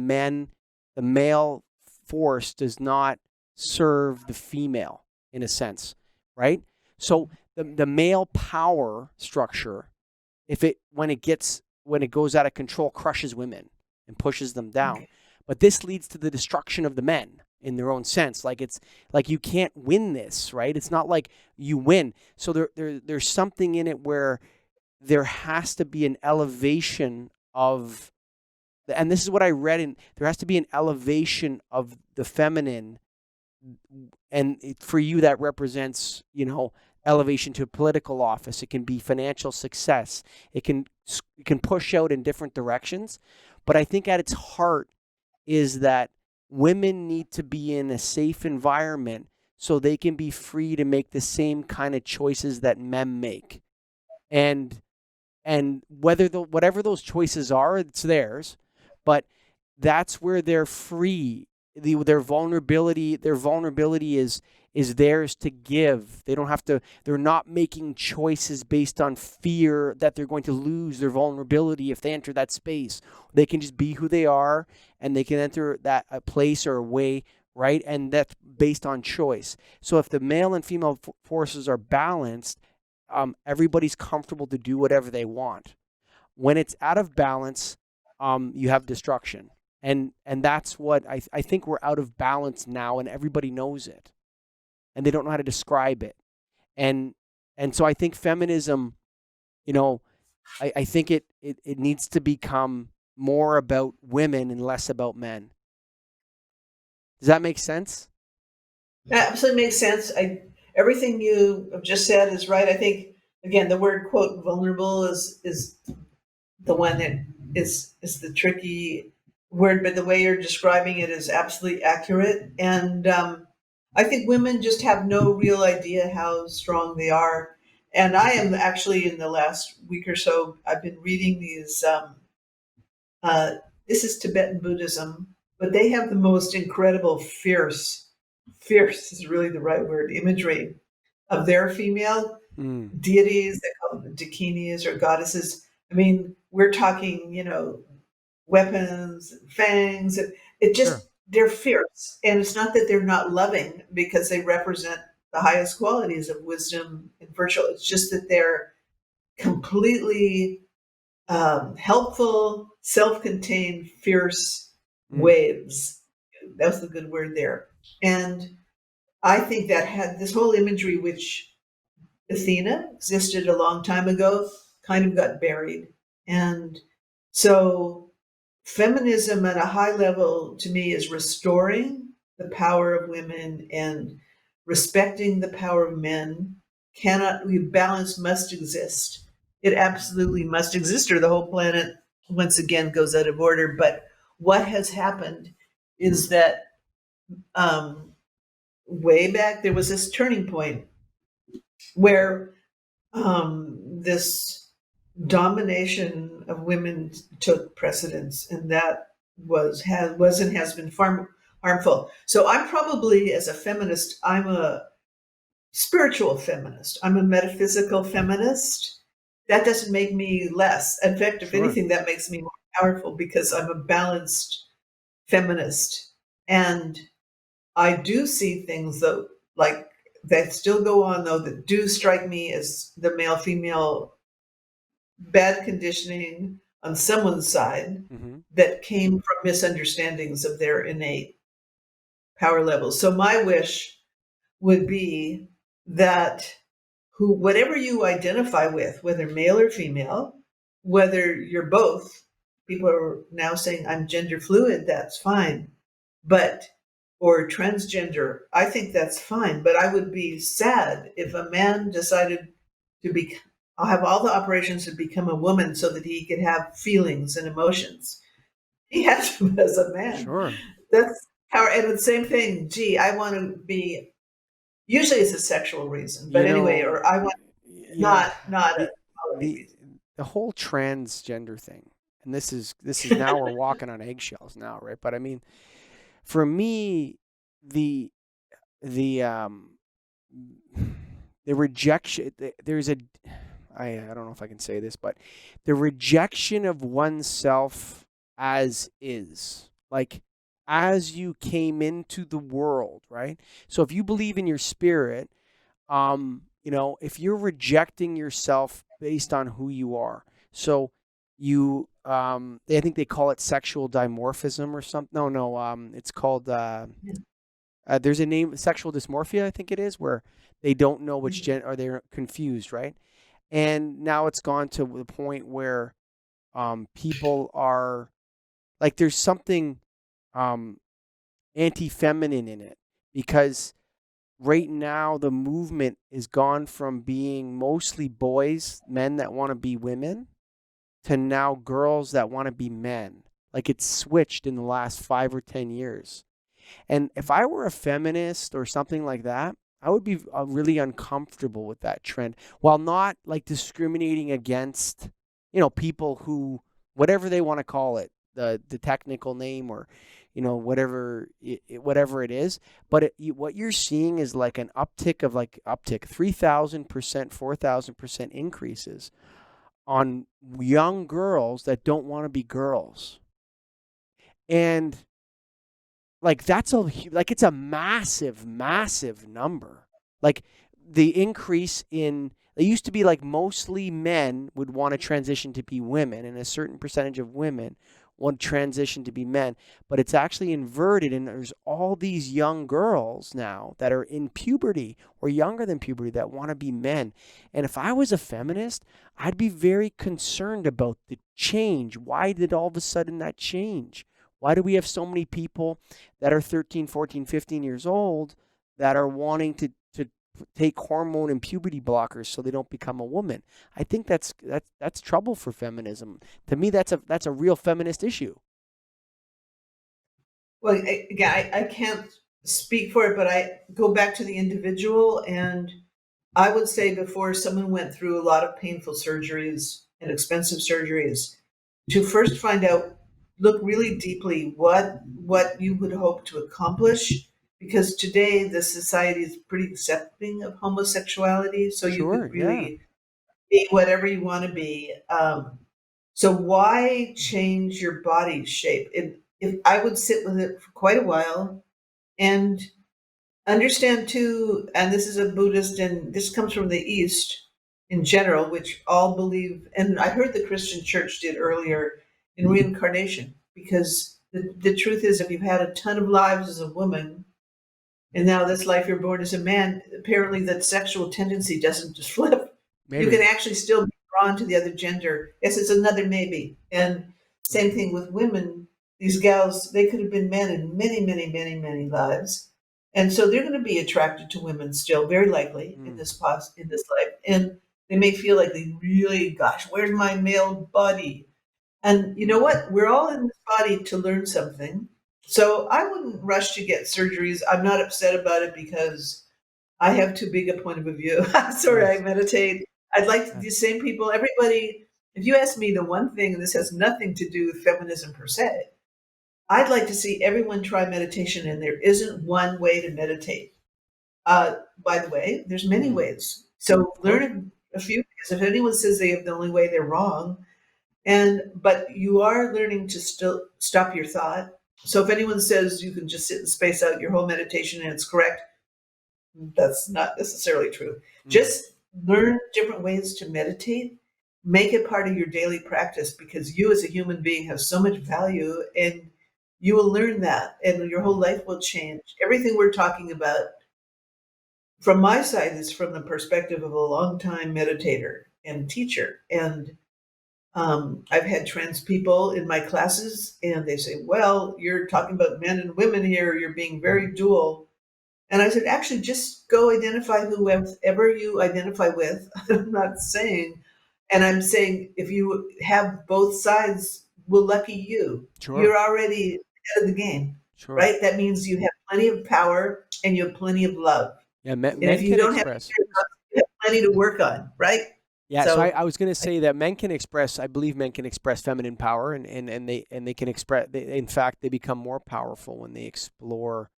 male force does not serve the female, in a sense, right? So the male power structure, if it when it goes out of control, crushes women and pushes them down. Okay. But this leads to the destruction of the men in their own sense. Like, it's like you can't win this, right? It's not like you win. So there's something in it where there has to be an elevation of, and this is what I read in, there has to be an elevation of the feminine, and for you that represents, elevation to a political office. It can be financial success. It can push out in different directions, but I think at its heart is that women need to be in a safe environment so they can be free to make the same kind of choices that men make. And whatever those choices are, it's theirs, but that's where they're free. Their vulnerability is theirs to give. They don't have to. They're not making choices based on fear that they're going to lose their vulnerability if they enter that space. They can just be who they are, and they can enter that a place or a way, right? And that's based on choice. So if the male and female forces are balanced, everybody's comfortable to do whatever they want. When it's out of balance, you have destruction, and that's what I think we're out of balance now, and everybody knows it, and they don't know how to describe it, and so I think feminism, you know, I think it needs to become more about women and less about men. Does that make sense? That absolutely makes sense. Everything you have just said is right. I think again the word quote vulnerable is the one that is the tricky word, but the way you're describing it is absolutely accurate. And I think women just have no real idea how strong they are. And I am actually in the last week or so, I've been reading these. Uh, this is Tibetan Buddhism, but they have the most incredible fierce is really the right word, imagery of their female Mm, deities. They call them dakinis or goddesses. I mean, we're talking, weapons, fangs. It sure. just, they're fierce. And it's not that they're not loving because they represent the highest qualities of wisdom and virtue. It's just that they're completely helpful, self contained, fierce Mm, waves. That's the good word there. And I think that had this whole imagery, which Athena existed a long time ago, kind of got buried. And so feminism at a high level to me is restoring the power of women and respecting the power of men. Cannot we balance must exist. It absolutely must exist, or the whole planet once again goes out of order. But what has happened is that um, way back there was this turning point where this domination of women took precedence, and that was and has been harmful. So I'm probably, as a feminist, I'm a spiritual feminist. I'm a metaphysical feminist. That doesn't make me less. In fact, if sure. anything, that makes me more powerful because I'm a balanced feminist. And I do see things though, like that still go on though, that do strike me as the male female bad conditioning on someone's side Hmm. that came from misunderstandings of their innate power levels. So my wish would be that whatever you identify with, whether male or female, whether you're both, people are now saying I'm gender fluid, that's fine. But or transgender, I think that's fine. But I would be sad if a man decided to be I'll have all the operations to become a woman so that he could have feelings and emotions. He has them as a man. Sure. That's power. And the same thing, gee, I want to be, Usually it's a sexual reason, but You anyway, know, or I want you know not a the quality the reason. the whole transgender thing, and this is now we're walking on eggshells now, right? But I mean, for me, the the um the rejection there's a I don't know if I can say this, but the rejection of oneself as is, like as you came into the world, right? So if you believe in your spirit, if you're rejecting yourself based on who you are, so I think they call it sexual dimorphism or something. No, no, it's called Yeah. there's a name, sexual dysmorphia, I think it is, where they don't know which Mhm. gen, or they're confused, right? And now it's gone to the point where people are like, there's something um, anti-feminine in it, because right now the movement is gone from being mostly boys, men that want to be women, to now girls that want to be men. Like, it's switched in the last 5 or 10 years. And if I were a feminist or something like that, I would be really uncomfortable with that trend, while not like discriminating against, people who, whatever they want to call it, the technical name, or, whatever it is. But what you're seeing is like an uptick of like uptick 3,000%, 4,000% increases on young girls that don't want to be girls. And like, it's a massive, massive number. Like, the increase in, it used to be like mostly men would want to transition to be women, and a certain percentage of women want to transition to be men. But it's actually inverted, and there's all these young girls now that are in puberty or younger than puberty that want to be men. And if I was a feminist, I'd be very concerned about the change. Why did all of a sudden that change? Why do we have so many people that are 13, 14, 15 years old that are wanting to take hormone and puberty blockers so they don't become a woman? I think that's trouble for feminism. To me, that's a real feminist issue. Well, again, I can't speak for it, but I go back to the individual, and I would say before someone went through a lot of painful surgeries and expensive surgeries, to first find out, look really deeply what you would hope to accomplish, because today the society is pretty accepting of homosexuality, so you Sure, could yeah. really be whatever you want to be. So why change your body shape? If I would sit with it for quite a while and understand too, and this is a Buddhist, and this comes from the East in general, which all believe, and I heard the Christian church did earlier, in reincarnation, because the truth is, if you've had a ton of lives as a woman, and now this life you're born as a man, apparently that sexual tendency doesn't just flip. You can Maybe. actually still be drawn to the other gender. Yes, it's another maybe. And same thing with women. These gals, they could have been men in many, many, many, many lives. And so they're going to be attracted to women still, very likely in Mm. in this life. And they may feel like they really, gosh, where's my male body? And you know what? We're all in this body to learn something. So I wouldn't rush to get surgeries. I'm not upset about it because I have too big a point of view. Sorry, I Yes. meditate. I'd like Yes. these same people, everybody. If you ask me the one thing, and this has nothing to do with feminism per se, I'd like to see everyone try meditation, and there isn't one way to meditate. By the way, there's many Mm. ways. So Of course. learn a few. Because if anyone says they have the only way, they're wrong. But you are learning to still stop your thought. So if anyone says you can just sit and space out your whole meditation and it's correct, that's not necessarily true. Mm. Just learn different ways to meditate. Make it part of your daily practice, because you as a human being have so much value, and you will learn that and your whole Mm. life will change. Everything we're talking about from my side is from the perspective of a long-time meditator and teacher. And I've had trans people in my classes, and they say, "Well, you're talking about men and women here. You're being very dual." And I said, "Actually, just go identify whoever you identify with." I'm not saying, and I'm saying, if you have both sides, well, lucky you. Sure. You're already ahead of the game, Sure. right? That means you have plenty of power and you have plenty of love. Yeah, And if men you can don't have express. you have plenty to work on, right? Yeah, so So I was going to say that men can express. I believe men can express feminine power, and they can express. In fact, they become more powerful when they explore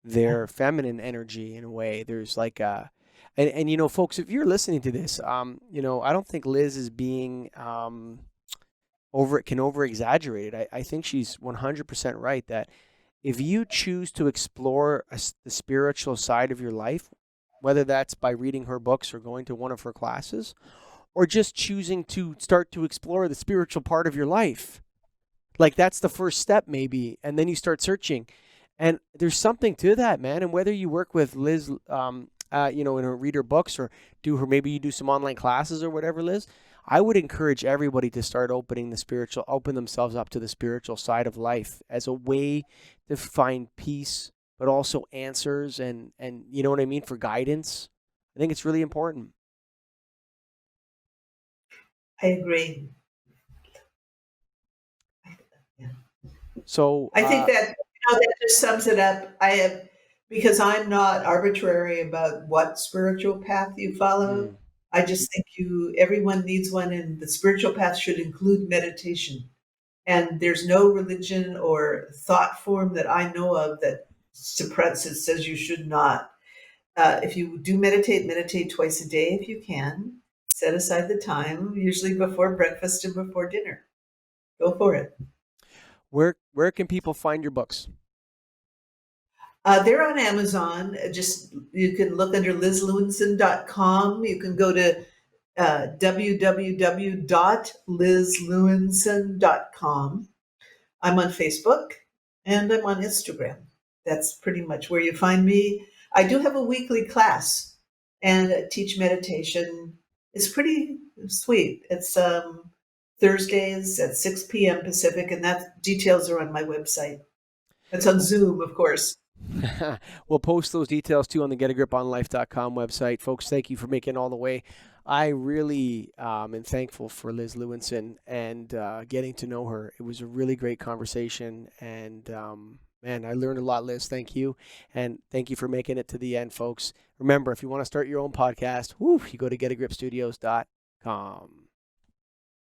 their feminine energy in a way. There's like a, and you know, folks, if you're listening to this, you know, I don't think Liz is being over exaggerated. I think she's 100% right that if you choose to explore the spiritual side of your life, whether that's by reading her books or going to one of her classes, or just choosing to start to explore the spiritual part of your life, like that's the first step maybe, and then you start searching, and there's something to that, man. And whether you work with Liz, you know, in her read her books or do her, maybe you do some online classes or whatever, Liz, I would encourage everybody to start open themselves up to the spiritual side of life as a way to find peace, but also answers and you know what I mean, for guidance. I think it's really important. I agree. Yeah. So, I think that that just sums it up. I have because I'm not arbitrary about what spiritual path you follow. mm, I just think everyone needs one, and the spiritual path should include meditation. And there's no religion or thought form that I know of that suppresses says you should not. If you do meditate, meditate twice a day if you can. Set aside the time, usually before breakfast and before dinner. Go for it. where can people find your books? They're on Amazon. Just you can look under lizlewinson.com. You can go to www.lizlewinson.com. I'm on Facebook and I'm on Instagram. That's pretty much where you find me. I do have a weekly class and teach meditation. It's pretty sweet. It's Thursdays at 6 p.m. Pacific, and that details are on my website. It's on Zoom, of course. We'll post those details too on the getagriponlife.com website. Folks, thank you for making it all the way. I really am thankful for Liz Lewinson and getting to know her. It was a really great conversation. And man, I learned a lot, Liz. Thank you. And thank you for making it to the end, folks. Remember, if you want to start your own podcast, you go to getagripstudios.com.